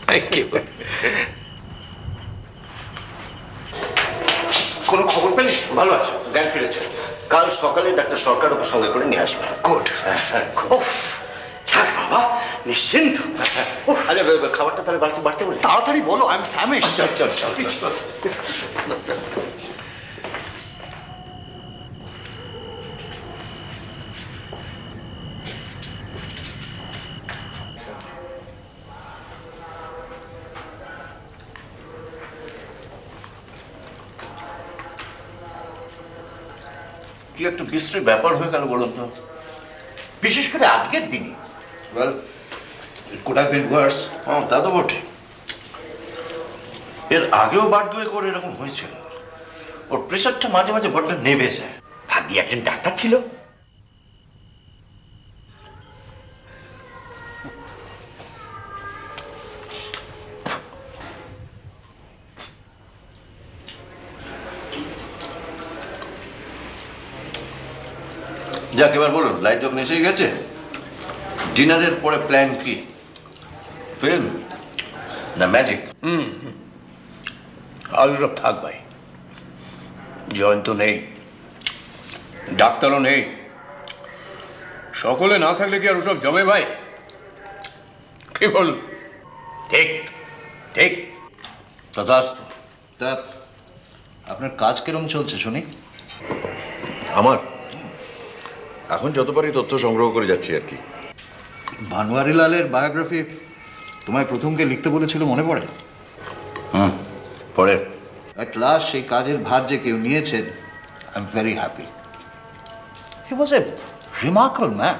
Thank you. কোনো খবর পেলে? ভালো আছে, জ্ঞান ফিরেছে। কাল সকালে ডাক্তার সরকার ওকে সঙ্গে করে নিয়ে আসবে। গুড। ছাড় বাবা, নিশ্চিন্ত। আরে খাবারটা তাহলে বাড়তে বলি। তাড়াতাড়ি বলো, আই এম ফ্যামিশড। চল চল চল। কি একটা বিশ্রী ব্যাপার হয়ে গেল বলুন তো। বিশেষ করে আজকের দিনে। Well, it could have been worse. তা তো বটে। এর আগেও বার দুয়ে করে এরকম হয়েছিল। ওর প্রেশারটা মাঝে মাঝে বড্ড নেমে যায়। ভাগ্যি একজন ডাক্তার ছিল। যাক, এবার বলুন, লাইট যখন এসে গেছে, ডিনারের পরে প্ল্যান কি? ফিল্ম না ম্যাজিক? আলু সব থাক ভাই। জয়ন্ত নেই, ডাক্তারও নেই, সকলে না থাকলে কি আর ওসব জমে ভাই? কি বলুন? ঠিক ঠিক। তথাস্তু। তা আপনার কাজ কিরম চলছে শুনি? আমার এখন যত পারি তথ্য সংগ্রহ করে যাচ্ছি আর কি। বানওয়ারিলালের বায়োগ্রাফি তোমায় প্রথমকে লিখতে বলেছিল, মনে পড়ে? পরে অ্যাট লাস্ট সেই কাজের ভার যে কেউ নিয়েছেন, I am very happy. He was a remarkable man.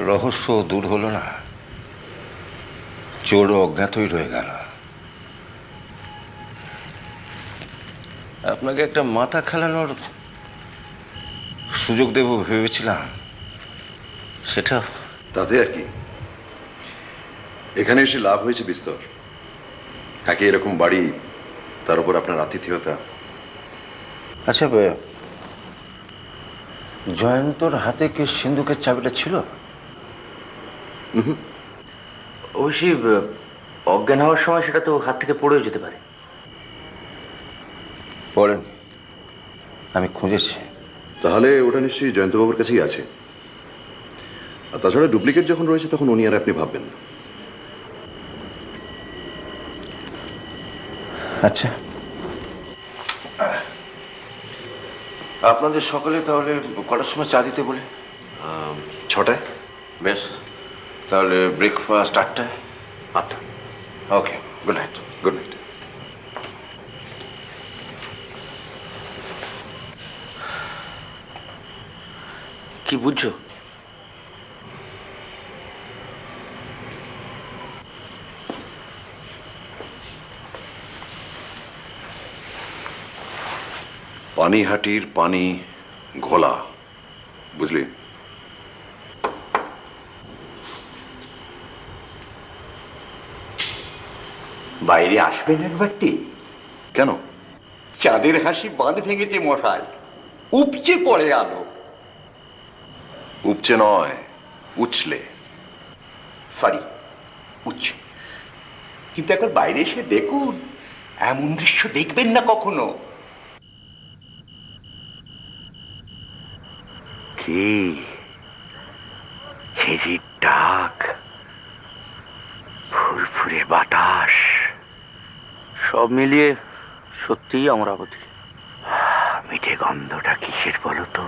রহস্য দূর হলো না, চোরও অজ্ঞাতই রয়ে গেল। আপনাকে একটা মাথা খেলানোর সুযোগ দেব ভেবেছিলাম, সেটা তাতে আর কি, এখানে এসে লাভ হয়েছে বিস্তর। একে এরকম বাড়ি, তার উপর আপনার আতিথেয়তা। আচ্ছা, জয়ন্তর হাতে কি সিন্ধুকের চাবিটা ছিল? অবশ্যই অজ্ঞান হওয়ার সময় সেটা তো হাত থেকে পড়েও যেতে পারে। পড়েন, আমি খুঁজেছি। তাহলে ওটা নিশ্চয়ই জয়ন্তবাবুর কাছেই আছে। আর তাছাড়া ডুপ্লিকেট যখন রয়েছে তখন উনি আর আপনি ভাববেন না। আচ্ছা, আপনাদের সকলে তাহলে কটার সময় চা দিতে বলে? 6টায়। বেশ, তাহলে ব্রেকফাস্ট 8টায়। 8টা। ওকে, গুড নাইট। Good night. কি বুঝছো? পানিহাটির পানি ঘোলা, বুঝলি? বাইরে আসবেন একবারটি? কেন? চাঁদের হাসি বাঁধ ভেঙেছে মশাই, উপচে পড়ে আলো। উপচে নয়, উছলে। সরি, উঠছে। কিন্তু একবার বাইরে এসে দেখুন, এমন দৃশ্য দেখবেন না কখনো। কি ঝিঝির ডাক, ফুরফুরে বাতাস, সব মিলিয়ে সত্যিই অমরাবতী। মিঠে গন্ধটা কিসের বলো তো?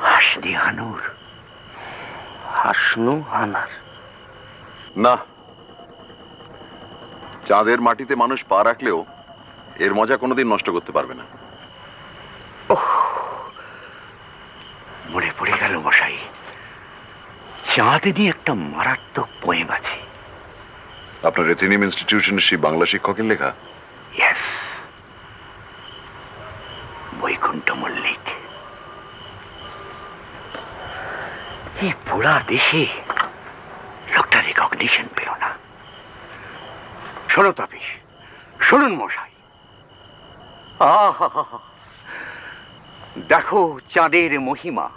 হাসনি হানুর। হাসনু হানার না, চাঁদের মাটিতে মানুষ পা রাখলেও এর মজা কোনোদিন নষ্ট করতে পারবে না। মনে পড়ে গেল মশাই, চাঁদে নিয়ে একটা মারাত্মক পোয়েম আছে। আপনার এথেনিয়াম ইনস্টিটিউশনের সেই বাংলা শিক্ষকের লেখা? ইয়েস, বৈকুণ্ঠ মল্লিক। এই পুরা দেশে লোকটা রেকগনিশন পেল না। শোনো তাপিস, শুনুন মশাই। আহা, দেখো চাঁদের মহিমা,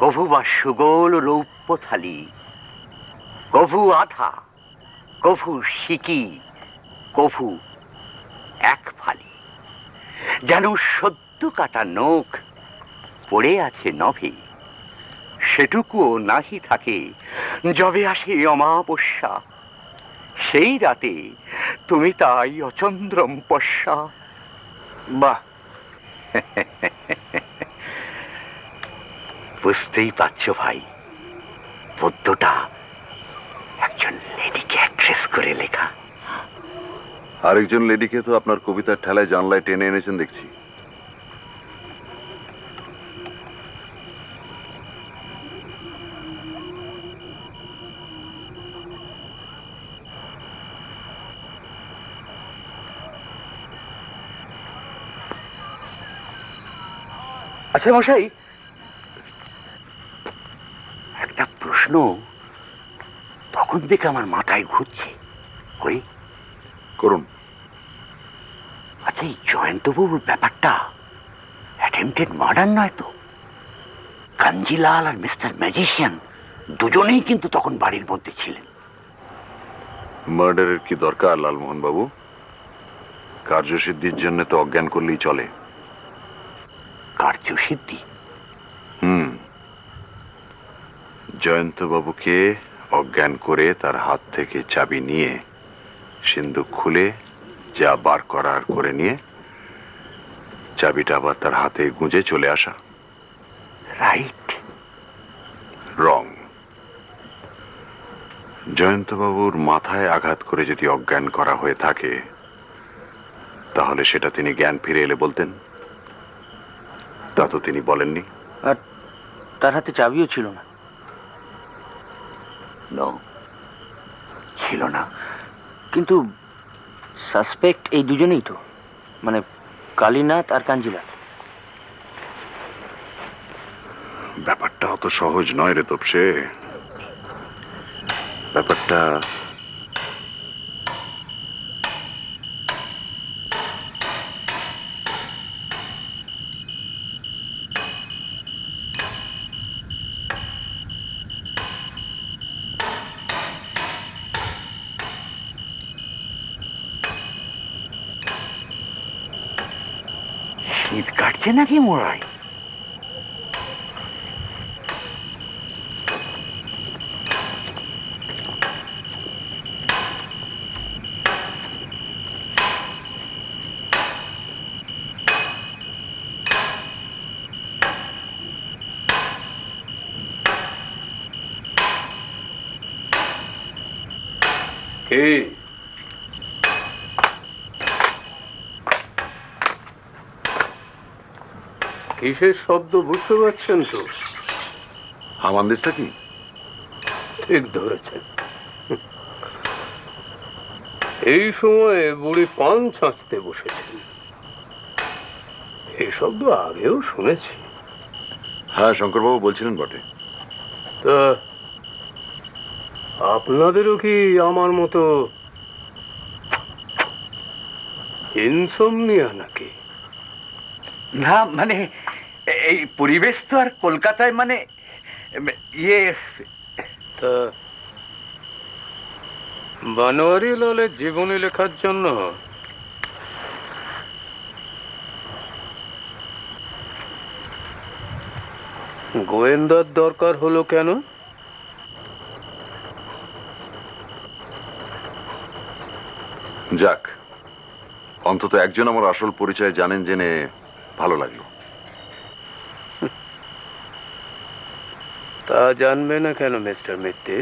কভু বা সুগোল রৌপ্য থালি, কভু আধা, কভু সিকি, কভু এক ফালি, যেন সদ্য কাটা নখ পড়ে আছে নভে, সেটুকুও নাহি থাকে যবে আসে অমাবস্যা। সেই রাতে তুমি তাই অচন্দ্রম পশ্যা। বাহ, বুঝতেই পারছো ভাই, পদ্যটা একজন লেডিকে অ্যাড্রেস করে লেখা। আরেকজন লেডিকে তো আপনার কবিতার ঠেলায় জানলায় টেনে এনেছেন দেখছি। আচ্ছা মশাই, একটা প্রশ্ন তখন থেকে আমার মাথায় ঘুরছে, করি? করুন। আচ্ছা, এই জয়ন্তবাবুর ব্যাপারটা অ্যাটেম্পটেড মার্ডার নয় তো? কাঞ্জিলাল আর মিস্টার ম্যাজিশিয়ান দুজনেই কিন্তু তখন বাড়ির মধ্যে ছিলেন। মার্ডারের কি দরকার লালমোহন বাবু? কার্যসিদ্ধির জন্য তো অজ্ঞান করলেই চলে। কার্যসিদ্ধি? জয়ন্ত বাবুকে অজ্ঞান করে তার হাত থেকে চাবি নিয়ে সিন্দুক খুলে যা বার করার করে নিয়ে চাবিটা আবার তার হাতে গুঁজে চলে আসা। রাইট? রং। জয়ন্ত বাবুর মাথায় আঘাত করে যদি অজ্ঞান করা হয়ে থাকে, তাহলে সেটা তিনি জ্ঞান ফিরে এলে বলতেন। তা তো তিনি বলেননি। আর তার হাতে চাবিও ছিল না। ছিল না। কিন্তু সাসপেক্ট এই দুজনেই তো, মানে কালীনাথ আর কাঞ্জিলাল। ব্যাপারটা অত সহজ নয় রে তোপসে। ব্যাপারটা শীত কাটছে নাকি মোড়ায়? কে? কিসের শব্দ বুঝতে পারছেন তো? হামানদিসটা কি? ঠিক ধরেছেন। এই সময়ে বুড়ি পান ছাঁচতে বসেছেন। এই শব্দ আগেও শুনেছি। হ্যাঁ, শঙ্করবাবু বলছিলেন বটে। তা আপনাদেরও কি আমার মতো ইনসোমনিয়া নাকি? না, মানে এই পরিবেশ তো আর কলকাতায়, মানে ইয়ে। তা বানোয়ারি লালের জীবনী লেখার জন্য গোয়েন্দার দরকার হলো কেন? যাক, অন্তত একজন আমার আসল পরিচয় জানেন জেনে ভালো লাগলো। তা জানবে না কেন মিস্টার মিত্তি?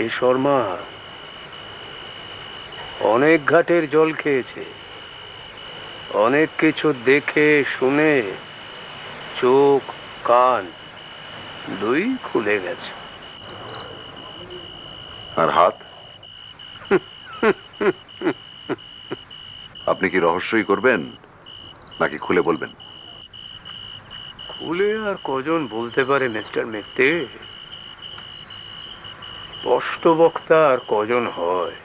এ শর্মা অনেক ঘাটের জল খেয়েছে, অনেক কিছু দেখে শুনে চোখ কান দুই খুলে গেছে। আর হাত? আপনি কি রহস্যই করবেন নাকি খুলে বলবেন? খুলে আর কজন বলতে পারে মিস্টার মিত্তি? স্পষ্ট বক্তা আর কজন হয়?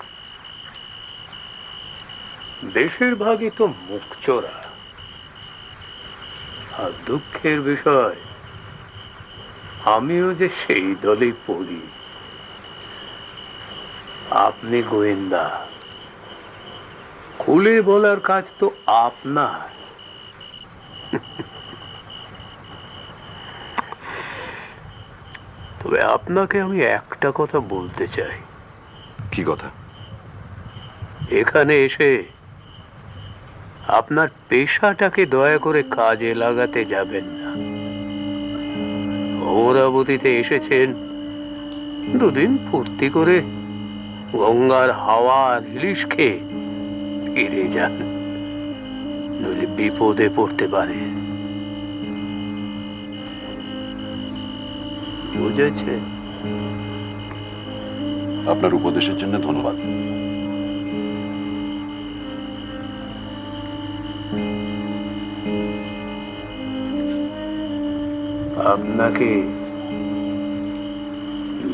বেশিরভাগই তো মুখচোরা। আর দুঃখের বিষয়, আমিও যে সেই দলেই পড়ি। আপনি গোয়েন্দা, খুলে বলার কাজ তো আপনার। তবে আপনাকে আমি একটা কথা বলতে চাই। কি কথা? এখানে এসে আপনার পেশাটাকে দয়া করে কাজে লাগাতে যাবেন না। অমরাবতীতে এসেছেন দুদিন ফুর্তি করে গঙ্গার হাওয়া আর ইলিশ খেয়ে ফিরে যান, নইলে বিপদে পড়তে পারে। বুঝেছে? আপনার উপদেশের জন্য ধন্যবাদ। আপনাকে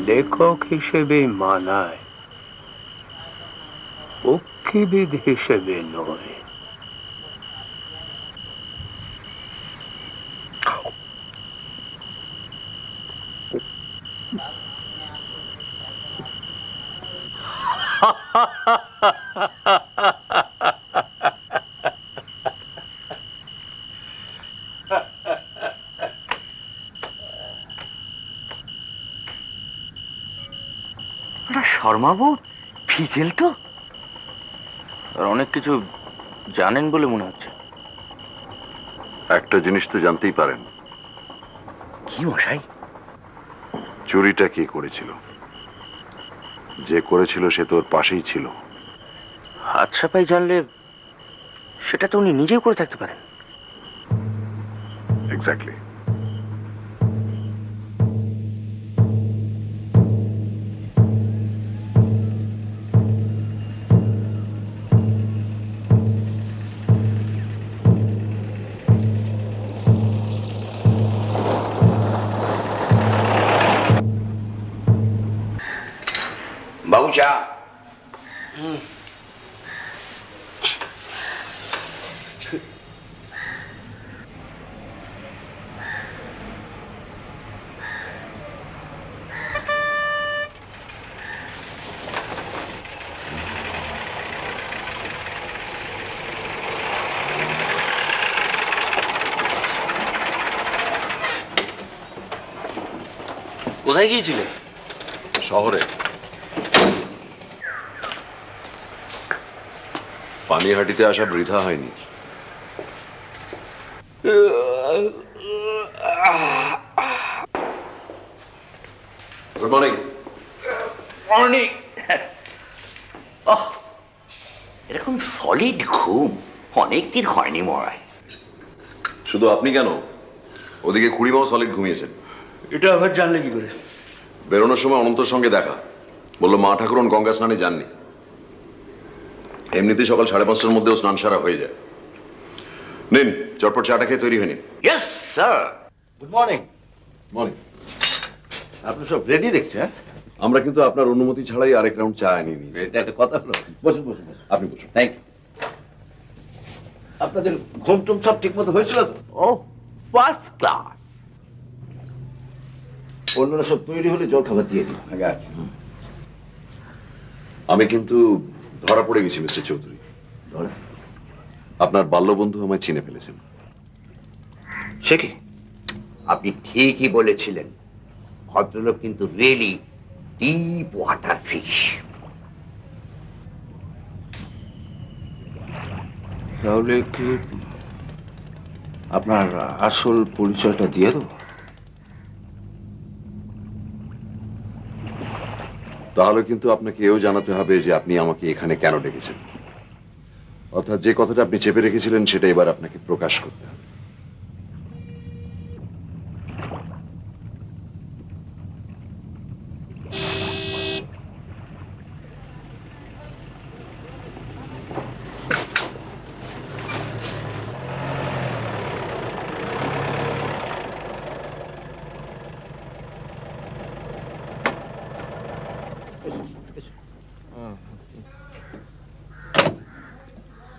লেখক হিসেবে মানায়, পক্ষীবিদ হিসেবে নয়। শর্মাবু ফিজেল তো, আর অনেক কিছু জানেন বলে মনে হচ্ছে। একটা জিনিস তো জানতেই পারেন। কি মশাই? চুরিটা কে করেছিল? যে করেছিল সে তোর পাশেই ছিল। হাত সাপাই জানলে সেটা তো উনি নিজেই করে থাকতে পারেন। এক্স্যাক্টলি। বাবু চা। কোথায় গিয়েছিলে? শহরে। পানিহাটিতে আসা বৃথা হয়নি। Good morning. মর্নিং। এরকম সলিড ঘুম অনেকদিন হয়নি মরায়। শুধু আপনি কেন, ওদিকে খুড়িমাও সলিড ঘুমিয়েছেন। এটা আবার জানলে কি করে? বেরোনোর সময় অনন্তর সঙ্গে দেখা, বললো মা ঠাকুরন গঙ্গা স্নানে যাননি। এমনিতেই সকাল 5:30টার মধ্যেও স্নান সারা হয়ে যায়। নিন, চটপট চাটা খেয়ে তৈরি হয়নি। Yes sir. Good morning. Morning. আপনি সব রেডি দেখছি? হ্যাঁ, আমরা কিন্তু আপনার অনুমতি ছাড়াই আরেক রাউন্ড চা আনিয়ে নিয়েছি। এটা একটা কথা হলো। বসুন বসুন বসুন। আপনি বসুন। Thank you. আপনাদের ঘুম টুম সব ঠিক মতো হয়েছিল তো? ও ফার্স্ট ক্লাস। অন্যরা সব তৈরি হলে জল খাবার দিয়ে দিন। আগে আছে। আমি কিন্তু ধরা পড়ে গেছি মিস্টার চৌধুরী। ধরা? আপনার বাল্যবন্ধু আমায় চিনে ফেলেছেন। সে কি? আপনি ঠিকই বলেছিলেন, ভদ্রলোক কিন্তু রিয়েলি ডিপ ওয়াটার ফিশ। তাহলে কি আপনার আসল পরিচয়টা দিয়ে দেবো? তাহলে কিন্তু আপনাকে এও জানাতে হবে যে আপনি আমাকে এখানে কেন ডেকেছেন। অর্থাৎ যে কথাটা আপনি চেপে রেখেছিলেন সেটা এবার আপনাকে প্রকাশ করতে হবে।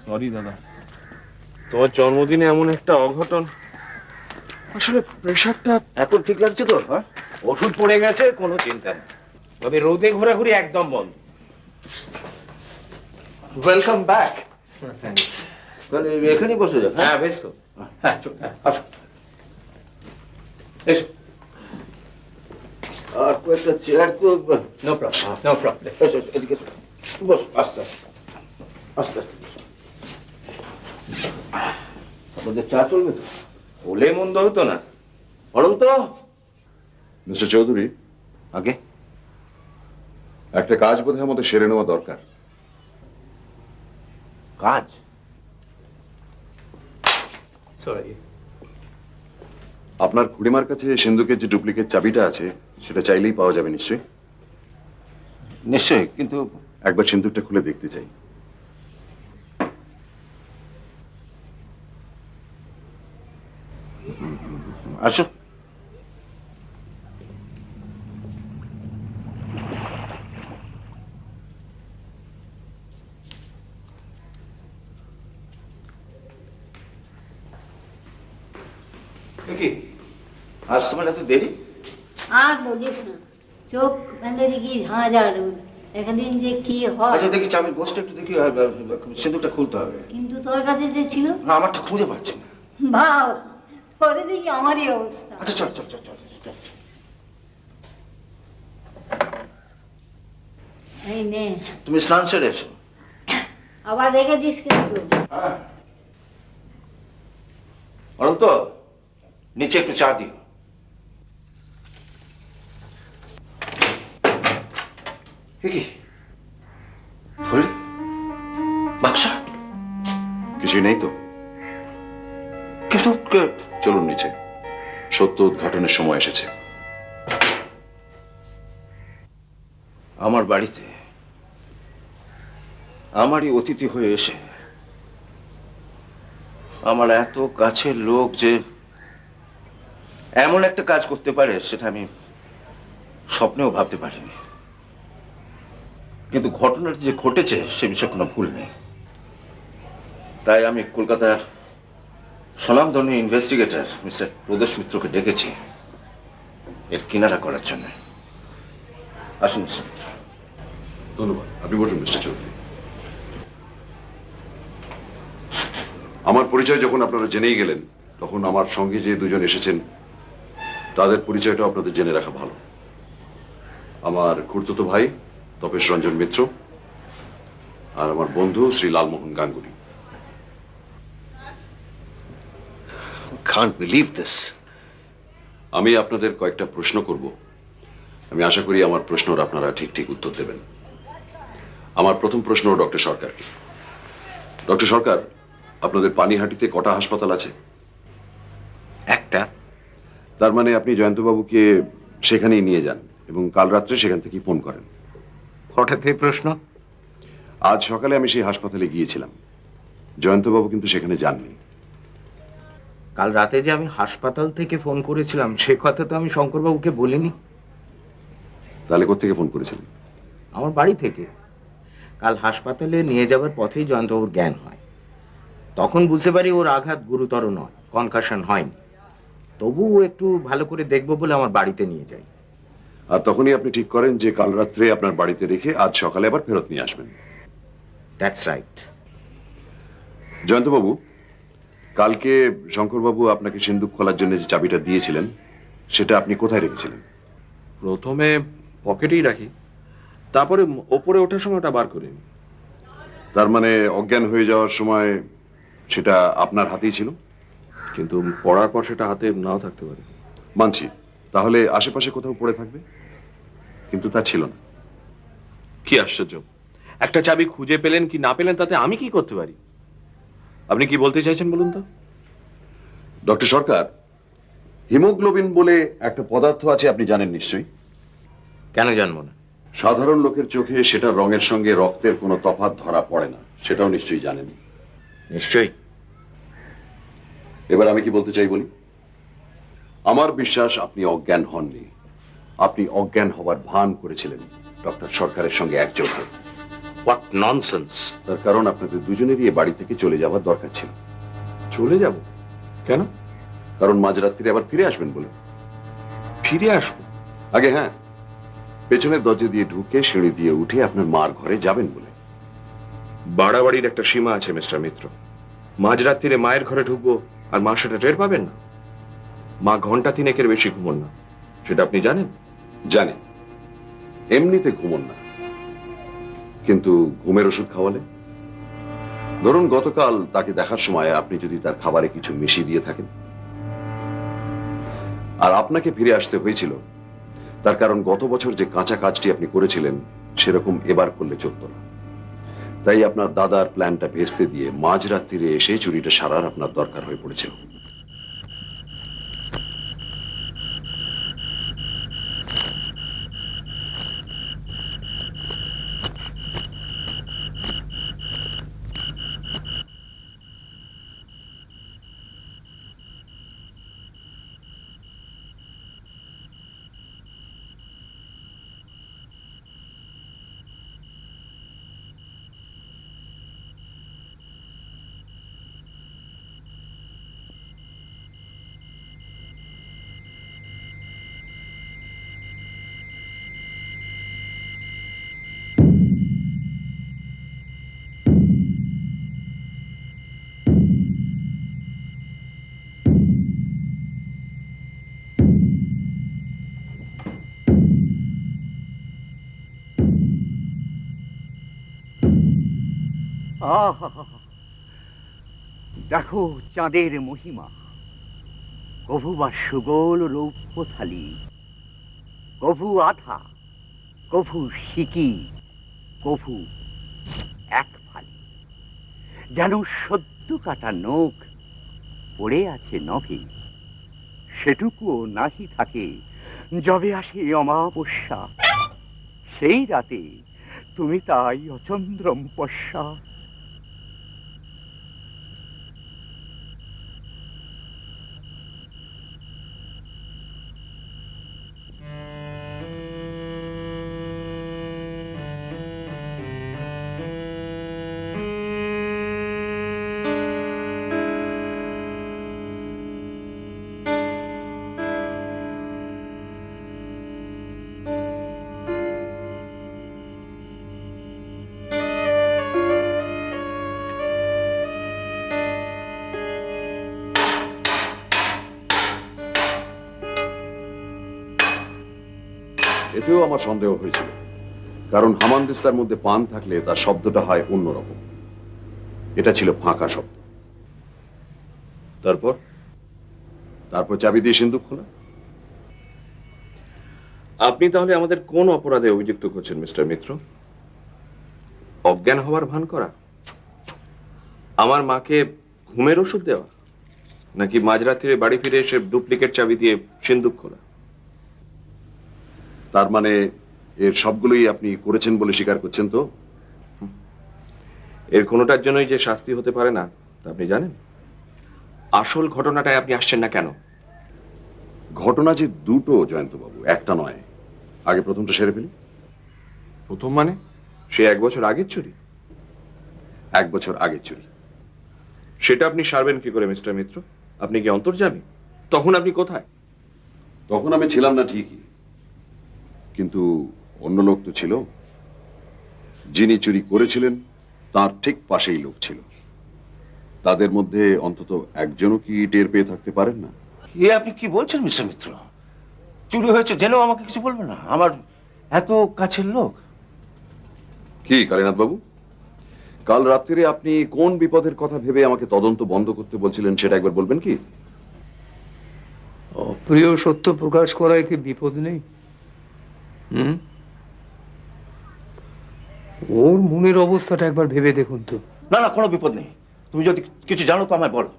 সরি দাদা, তোমার জন্মদিনে এমন একটা অঘটন। আসলে প্রেশারটা এখন ঠিক লাগছে তো? হ্যাঁ, ওষুধ পড়ে গেছে, কোনো চিন্তা নেই। তবে রোদে ঘোরাঘুরি একদম বন্ধ। Welcome back. তাহলে এখানেই বসে যাক। হ্যাঁ, বেশ তো। হ্যাঁ, চল, হ্যাঁ, আসো। এসো। আর কয়েকটা চেয়ার তো। No problem, no problem. এসো, এদিকে এসো। বস, আস্তে আস্তে আস্তে আস্তে বসো। আপনাদের চা চলবে তো? বলে মন্দ হতো না। অনন্ত। মিস্টার চৌধুরী, আগে একটা কাজ বোধহয় আমাদের সেরে নেওয়া দরকার। কাজ? সরি। আপনার খুড়িমার কাছে সিন্ধুকের যে ডুপ্লিকেট চাবিটা আছে সেটা চাইলেই পাওয়া যাবে নিশ্চয়ই? নিশ্চয়ই, কিন্তু একবার সিন্ধুকটা খুলে দেখতে চাই। আসো। কি আজ তোমার এত দেরি? আর বলিস না, চোখ মেলে দেখি ঝাঁঝার একদিন যে কি হয়। আচ্ছা দেখি চাবির গোছটা একটু দেখি, সিঁদুরটা খুলতে হবে। কিন্তু তোর কাছে যে ছিল, না আমারটা খুঁজে পাচ্ছি না। ভাব তোরে দেখি আমারই অবস্থা। আচ্ছা চল চল চল চল চল। এই নে, তুমি স্নান সেরে এসো। আবার রেখে দিস কিন্তু। হ্যাঁ। অনন্ত, নিচে একটু চা দিও। কি ধরলি বাক্সা? কিছুই নেই তো? কিন্তু চলুন নিচে, সত্য উদ্ঘাটনের সময় এসেছে। আমার বাড়িতে আমারই অতিথি হয়ে এসে আমার এত কাছের লোক যে এমন একটা কাজ করতে পারে সেটা আমি স্বপ্নেও ভাবতে পারিনি। কিন্তু ঘটনাটা যে ঘটেছে সে বিষয়ে কোনো ভুল নেই। তাই আমি কলকাতার স্বনামধন্য ইনভেস্টিগেটর মিস্টার প্রদোষ মিত্রকে ডেকেছি এর কিনারা করার জন্য। আসুন মিস্টার মিত্র। ধন্যবাদ। আপনি বসুন মিস্টার চৌধুরী। আমার পরিচয় যখন আপনারা জেনেই গেলেন, তখন আমার সঙ্গে যে দুজন এসেছেন তাদের পরিচয়টা আপনাদের জেনে রাখা ভালো। আমার খুড়তুতো ভাই তপেশ রঞ্জন মিত্র আর আমার বন্ধু Shri Lalmohan Ganguly. Can't believe this. আমি আপনাদের কয়েকটা প্রশ্ন করব। আমি আশা করি আমার প্রশ্নের আপনারা ঠিক ঠিক উত্তর দেবেন। আমার প্রথম প্রশ্ন ডক্টর সরকারকে। ডক্টর সরকার, আপনাদের পানিহাটিতে কটা হাসপাতাল আছে? একটা। তার মানে আপনি জয়ন্তবাবুকে সেখানেই নিয়ে যান এবং কাল রাত্রে সেখান থেকে ফোন করেন। হঠাৎ এই প্রশ্ন? আজ সকালে আমি সেই হাসপাতালে গিয়েছিলাম, জয়ন্তবাবু কিন্তু সেখানে যাননি। কাল রাতে যে আমি হাসপাতাল থেকে ফোন করেছিলাম সে কথা তো আমি শঙ্করবাবুকে বলিনি। তাহলে কোত্থেকে ফোন করেছিলেন? আমার বাড়ি থেকে। কাল হাসপাতালে নিয়ে যাবার পথেই জয়ন্তবাবুর জ্ঞান হয়। তখন বুঝতে পারি ওর আঘাত গুরুতর নয়, কনকাশন হয়নি। তবুও একটু ভালো করে দেখবো বলে আমার বাড়িতে নিয়ে যাই। আর তখনই আপনি ঠিক করেন যে কাল রাত্রে আপনার বাড়িতে রেখে আজ সকালে আবার ফেরত নিয়ে আসবেন। That's right. জয়ন্তবাবু, কালকে শঙ্করবাবু আপনাকে সিন্দুক খোলার জন্য যে চাবিটা দিয়েছিলেন সেটা আপনি কোথায় রেখেছিলেন? প্রথমে পকেটেই রাখি, তারপরে ওপরে ওঠার সময় ওটা বার করি। তার মানে অজ্ঞান হয়ে যাওয়ার সময় সেটা আপনার হাতেই ছিল? কিন্তু পড়ার পর সেটা হাতে নাও থাকতে পারে। মানছি, তাহলে আশেপাশে কোথাও পড়ে থাকবে, কিন্তু তা ছিল না। কি আশ্চর্য! একটা চাবি খুঁজে পেলেন কি না পেলেন তাতে আমি কি করতে পারি? আপনি কি বলতে চাইছেন বলুন তো? ডক্টর সরকার, হিমোগ্লোবিন বলে একটা পদার্থ আছে, আপনি জানেন নিশ্চয়ই। কেন জানবো না? সাধারণ লোকের চোখে সেটা রঙের সঙ্গে রক্তের কোনো তফাৎ ধরা পড়ে না, সেটাও নিশ্চয়ই জানেন। নিশ্চয়ই। এবার আমি কি বলতে চাই বলি। আমার বিশ্বাস আপনি অজ্ঞান হননি, আপনি অজ্ঞান হবার ভান করেছিলেন ডক্টর সরকারের সঙ্গে একযোগে। What nonsense! তার কারণ আপনাদের দুজনেরই এ বাড়ি থেকে চলে যাওয়ার দরকার ছিল। চলে যাব কেন? কারণ মাঝরাত্রিরে আবার ফিরে আসবেন বলে। ফিরে আসবো? আগে হ্যাঁ, পেছনের দরজা দিয়ে ঢুকে সিঁড়ি দিয়ে উঠে আপনার মার ঘরে যাবেন বলে। বাড়াবাড়ির একটা সীমা আছে মিস্টার মিত্র। মাঝরাত্রিরে মায়ের ঘরে ঢুকবো আর মা সেটা টের পাবেন না। মা ঘন্টা তিনেকের বেশি ঘুমন না, সেটা আপনি জানেন? জানি, এমনিতে ঘুমন না, কিন্তু ঘুমের ওষুধ খাওয়ালে? ধরুন গতকাল তাকে দেখার সময় আপনি যদি তার খাবারে কিছু মিশিয়ে দিয়ে থাকেন, আর আপনাকে ফিরে আসতে হয়েছিল, তার কারণ গত বছর যে কাঁচা কাজটি আপনি করেছিলেন সেরকম এবার করলে চলত না। তাই আপনার দাদার প্ল্যানটা ভেস্তে দিয়ে মাঝরাত্রিরে এসে চুরিটা সারার আপনার দরকার হয়ে পড়েছিল। দেখো চাঁদের মহিমা, কভু বা সুগোল রৌপ্য থালি, কভু আধা, কভু সিকি, কভু এক ফালি। যেন সদ্য কাটা নখ পড়ে আছে নভে, সেটুকুও নাহি থাকে যবে আসে অমাবস্যা। সেই রাতে তুমি তাই অচন্দ্রম পশ্যা। এতেও আমার সন্দেহ হয়েছিল, কারণ হামানদিস্তার মধ্যে পান থাকলে তার শব্দটা হয় অন্যরকম। এটা ছিল ফাঁকা শব্দ। তারপর তারপর চাবি দিয়ে সিন্দুক খোলা। আপনি তাহলে আমাদের কোন অপরাধে অভিযুক্ত করছেন মিস্টার মিত্র? অজ্ঞান হওয়ার ভান করা, আমার মাকে ঘুমের ওষুধ দেওয়া, নাকি মাঝরাত্রিরে বাড়ি ফিরে এসে ডুপ্লিকেট চাবি দিয়ে সিন্দুক খোলা? তার মানে এর সবগুলোই আপনি করেছেন বলে স্বীকার করছেন তো? এর কোনোটার জন্যই যে শাস্তি হতে পারে না তা আপনি জানেন? আসল ঘটনাটায় আপনি আসছেন না কেন? ঘটনা যে দুটো জয়ন্তবাবু, একটা নয়। আগে প্রথমটা সেরে ফেলি। প্রথম মানে? সে 1 বছর আগের চুরি? 1 বছর আগের চুরি। সেটা আপনি সারবেন কি করে মিস্টার মিত্র? আপনি কি অন্তর্যামী? তখন আপনি কোথায়? তখন আমি ছিলাম না ঠিকই, কিন্তু অন্য লোক তো ছিল। যিনি চুরি করেছিলেন তার ঠিক পাশেই লোক ছিল। তাদের মধ্যে অন্তত একজনও কি টের পেয়ে থাকতে পারেন না? এ আপনি কি বলছেন মিস্টার মিত্র? চুরি হয়েছে জেনেও আমাকে কিছু বলবেন না? আমার এত কাছের লোক। কি কালীনাথ বাবু, কাল রাত্রিরে আপনি কোন বিপদের কথা ভেবে আমাকে তদন্ত বন্ধ করতে বলছিলেন সেটা একবার বলবেন কি? অপ্রিয় সত্য প্রকাশ করায় কি বিপদ নেই? ওর মনের অবস্থাটা একবার ভেবে দেখুন তো। না না, কোনো বিপদ নেই। তুমি যদি কিছু জানো তো আমায় বলো।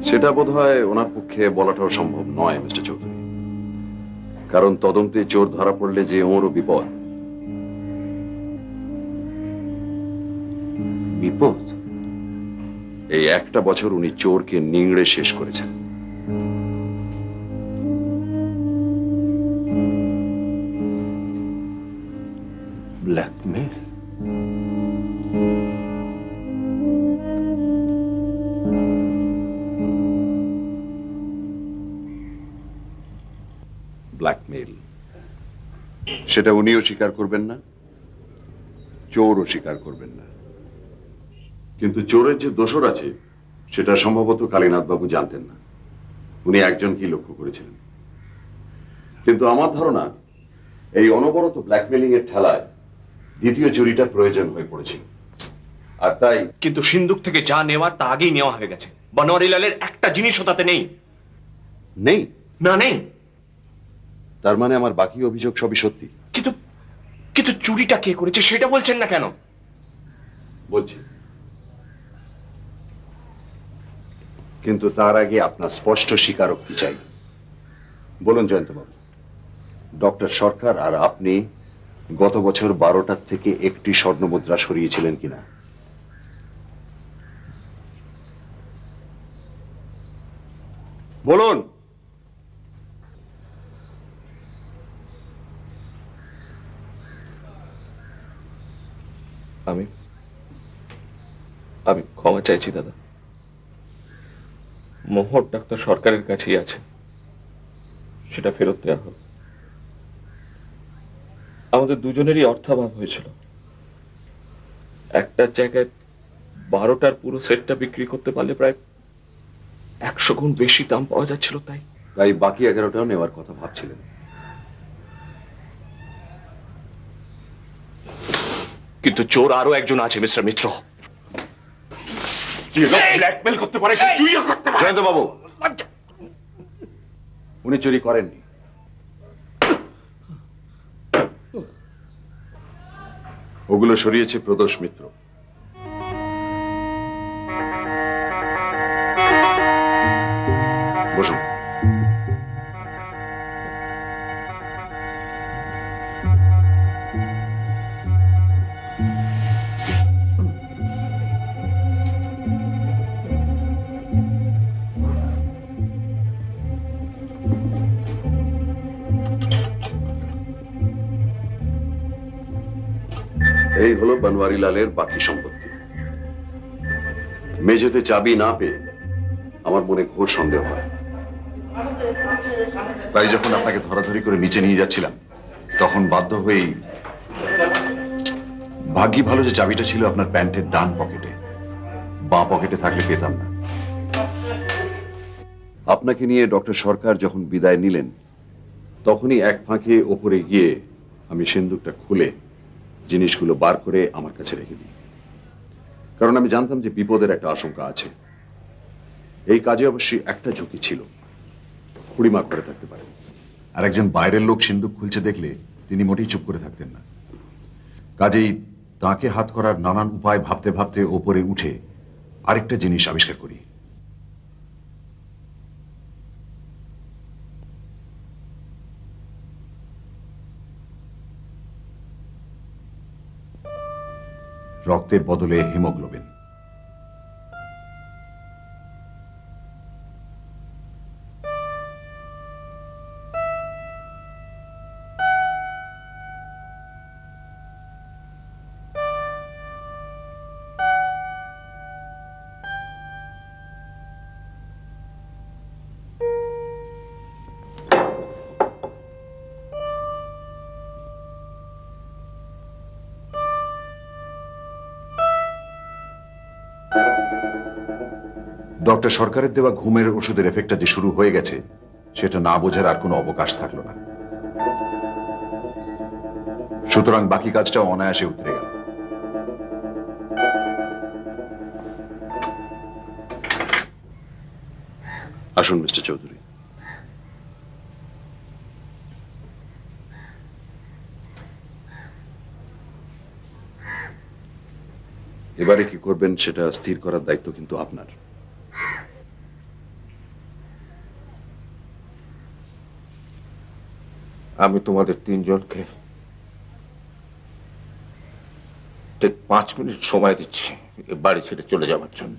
সেটা বোধহয় ওনার পক্ষে বলাটাও সম্ভব নয় মিস্টার চৌধুরী, কারণ তদন্তে চোর ধরা পড়লে যে ওরও বিপদ। বিপদ? এই 1টা বছর উনি চোরকে নিংড়ে শেষ করেছেন। ব্ল্যাকমেল? ব্ল্যাকমেল। সেটা উনিও স্বীকার করবেন না, চোরও স্বীকার করবেন না। কিন্তু চোরের যে দোষর আছে সেটা সম্ভবত কালীনাথ বাবু জানতেন না। উনি একজনকেই লক্ষ্য করেছিলেন। কিন্তু আমার ধারণা এই অনবরত ব্ল্যাকমেলিং এর ঠেলায় দ্বিতীয় চুরিটা প্রয়োজন হয়ে পড়েছিল। আর তাই কিন্তু সিন্ধুক থেকে যা নেওয়ার তা আগেই নেওয়া হয়ে গেছে। বনোয়ারিলালের একটা জিনিসও তাতে নেই। নেই? না, নেই। তার মানে আমার বাকি অভিযোগ সবই সত্যি। কিন্তু কিন্তু চুরিটা কে করেছে সেটা বলছেন না কেন? বলছি, কিন্তু তার আগে আপনার স্পষ্ট স্বীকারোক্তি চাই। বলুন জয়ন্তবাবু, ডক্টর সরকার আর আপনি গত বছর 12টার থেকে একটি স্বর্ণমুদ্রা সরিয়েছিলেন কিনা? বলুন। আমি আমি ক্ষমা চাইছি দাদা। মোহর ডাক্তার সরকারের কাছেই আছে, সেটা ফেরত দেওয়া হোক। আমাদের দুজনেরই অর্থাভাব হয়েছিল। একটার জায়গায় 12টার পুরো সেটটা বিক্রি করতে পারলে প্রায় 100 গুণ বেশি দাম পাওয়া যাচ্ছিল। তাই বাকি 11টাও নেওয়ার কথা ভাবছিলেন। কিন্তু চোর আরো একজন আছে মিস্টার মিত্র। ব্ল্যাকমেল করতে পারে, চুরিও করতে পারে। জয়ন্তবাবু, উনি চুরি করেননি। ওগুলো সরিয়েছে প্রদোষ মিত্র। বসুন। এই হলো বনওয়ারিলালের বাকি সম্পত্তি। মেঝেতে চাবি না পেয়ে আমার মনে ঘোর সন্দেহ হয়। তাই যখন আপনাকে ধরাধরি করে নিচে নিয়ে যাচ্ছিলাম তখন বাধ্য হয়েই, ভাগ্যি ভালো যে চাবিটা ছিল আপনার প্যান্টের ডান পকেটে, বাঁ পকেটে থাকলে পেতাম না। আপনাকে নিয়ে ডক্টর সরকার যখন বিদায় নিলেন তখনই এক ফাঁকে ওপরে গিয়ে আমি সিন্দুকটা খুলে জিনিসগুলো বার করে আমার কাছে রেখে দিই। কারণ আমি জানতাম যে বিপদের একটা আশঙ্কা আছে। এই কাজে অবশ্যই একটা ঝুঁকি ছিল, খুড়িমা করে থাকতে পারে। আর একজন বাইরের লোক সিন্দুক খুলছে দেখলে তিনি মোটেই চুপ করে থাকতেন না। কাজেই তাকে হাত করার নানান উপায় ভাবতে ভাবতে ওপরে উঠে আরেকটা জিনিস আবিষ্কার করি। রক্তের বদলে হিমোগ্লোবিন। ডক্টর সরকারের দেওয়া ঘুমের ওষুধের এফেক্টটা যে শুরু হয়ে গেছে সেটা না বোঝার আর কোনো অবকাশ থাকলো না। সুতরাং বাকি কাজটা অনায়াসে উতরে গেল। আসুন মিস্টার চৌধুরী। এবারে কি করবেন সেটা স্থির করার দায়িত্ব কিন্তু আপনার। আমি তোমাদের তিনজনকে ঠিক 5 মিনিট সময় দিচ্ছি বাড়ি ছেড়ে চলে যাওয়ার জন্য।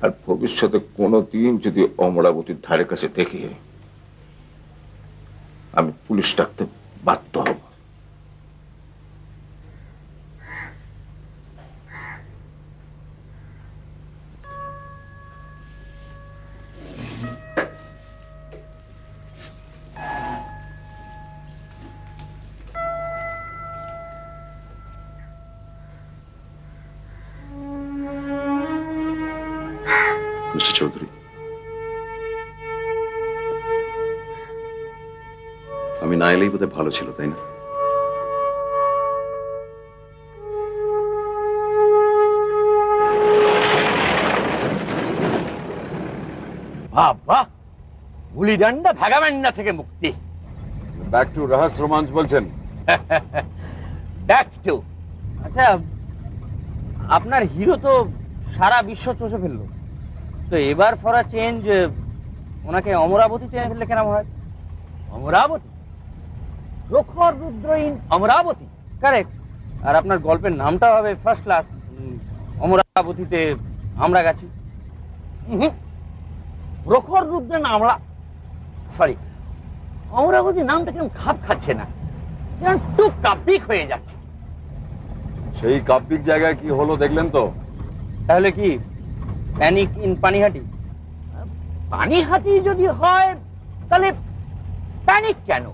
আর ভবিষ্যতে কোনোদিন যদি অমরাবতীর ধারে কাছে দেখি আমি পুলিশ ডাকতে বাধ্য হব। মিস্টার চৌধুরী, আমি না এলেই বোধহয় ভালো ছিল, তাই না? বাবা, গুলি ডান্ডা ভাগাবান্ডা থেকে মুক্তি। ব্যাক টু রহস্য রোমাঞ্চ বলছেন? Back to. আচ্ছা, আপনার হিরো তো সারা বিশ্ব চষে ফেললো, তো এবার ফর আ চেঞ্জ ওনাকে অমরাবতীতে এনে ফেললে কেন হয়? অমরাবতী? প্রখর রুদ্র ইন অমরাবতী। কারেক্ট। আর আপনার গল্পের নামটা হবে ফার্স্ট ক্লাস, অমরাবতীতে আমরা গেছি। প্রখর রুদ্র না, আমরা সরি, অমরাবতী নামটা কেমন খাপ খাচ্ছে না, যেমন টু কাব্যিক হয়ে যাচ্ছে। সেই কাব্যিক জায়গায় কি হলো দেখলেন তো? তাহলে কি প্যানিক ইন পানিহাটি? পানিহাটি যদি হয় তাহলে প্যানিক কেন?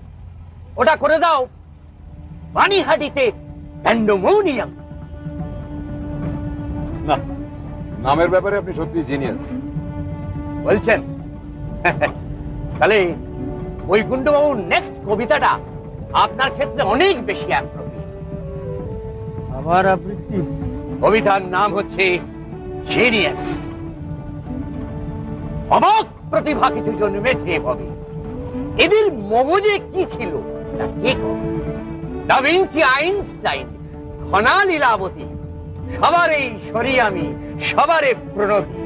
ওটা করে দাও পানিহাটিতে প্যান্ডেমোনিয়াম। না, নামের ব্যাপারে আপনি সত্যি জিনিয়াস বলছেন? তাহলে বৈকুণ্ঠবাবুর নেক্সট কবিতাটা আপনার ক্ষেত্রে অনেক বেশি অ্যাপ্রোপ্রিয়েট। আবার আবৃত্তি? কবিতার নাম হচ্ছে জিনিয়াস। অবাক প্রতিভা কিছু জন্মেছে ভাবে, এদের মগজে কি ছিল তা কে করে? দা ভিঞ্চি, আইনস্টাইন, ঘনা লীলাবতী, সবারই সরি আমি, সবারে প্রণতি।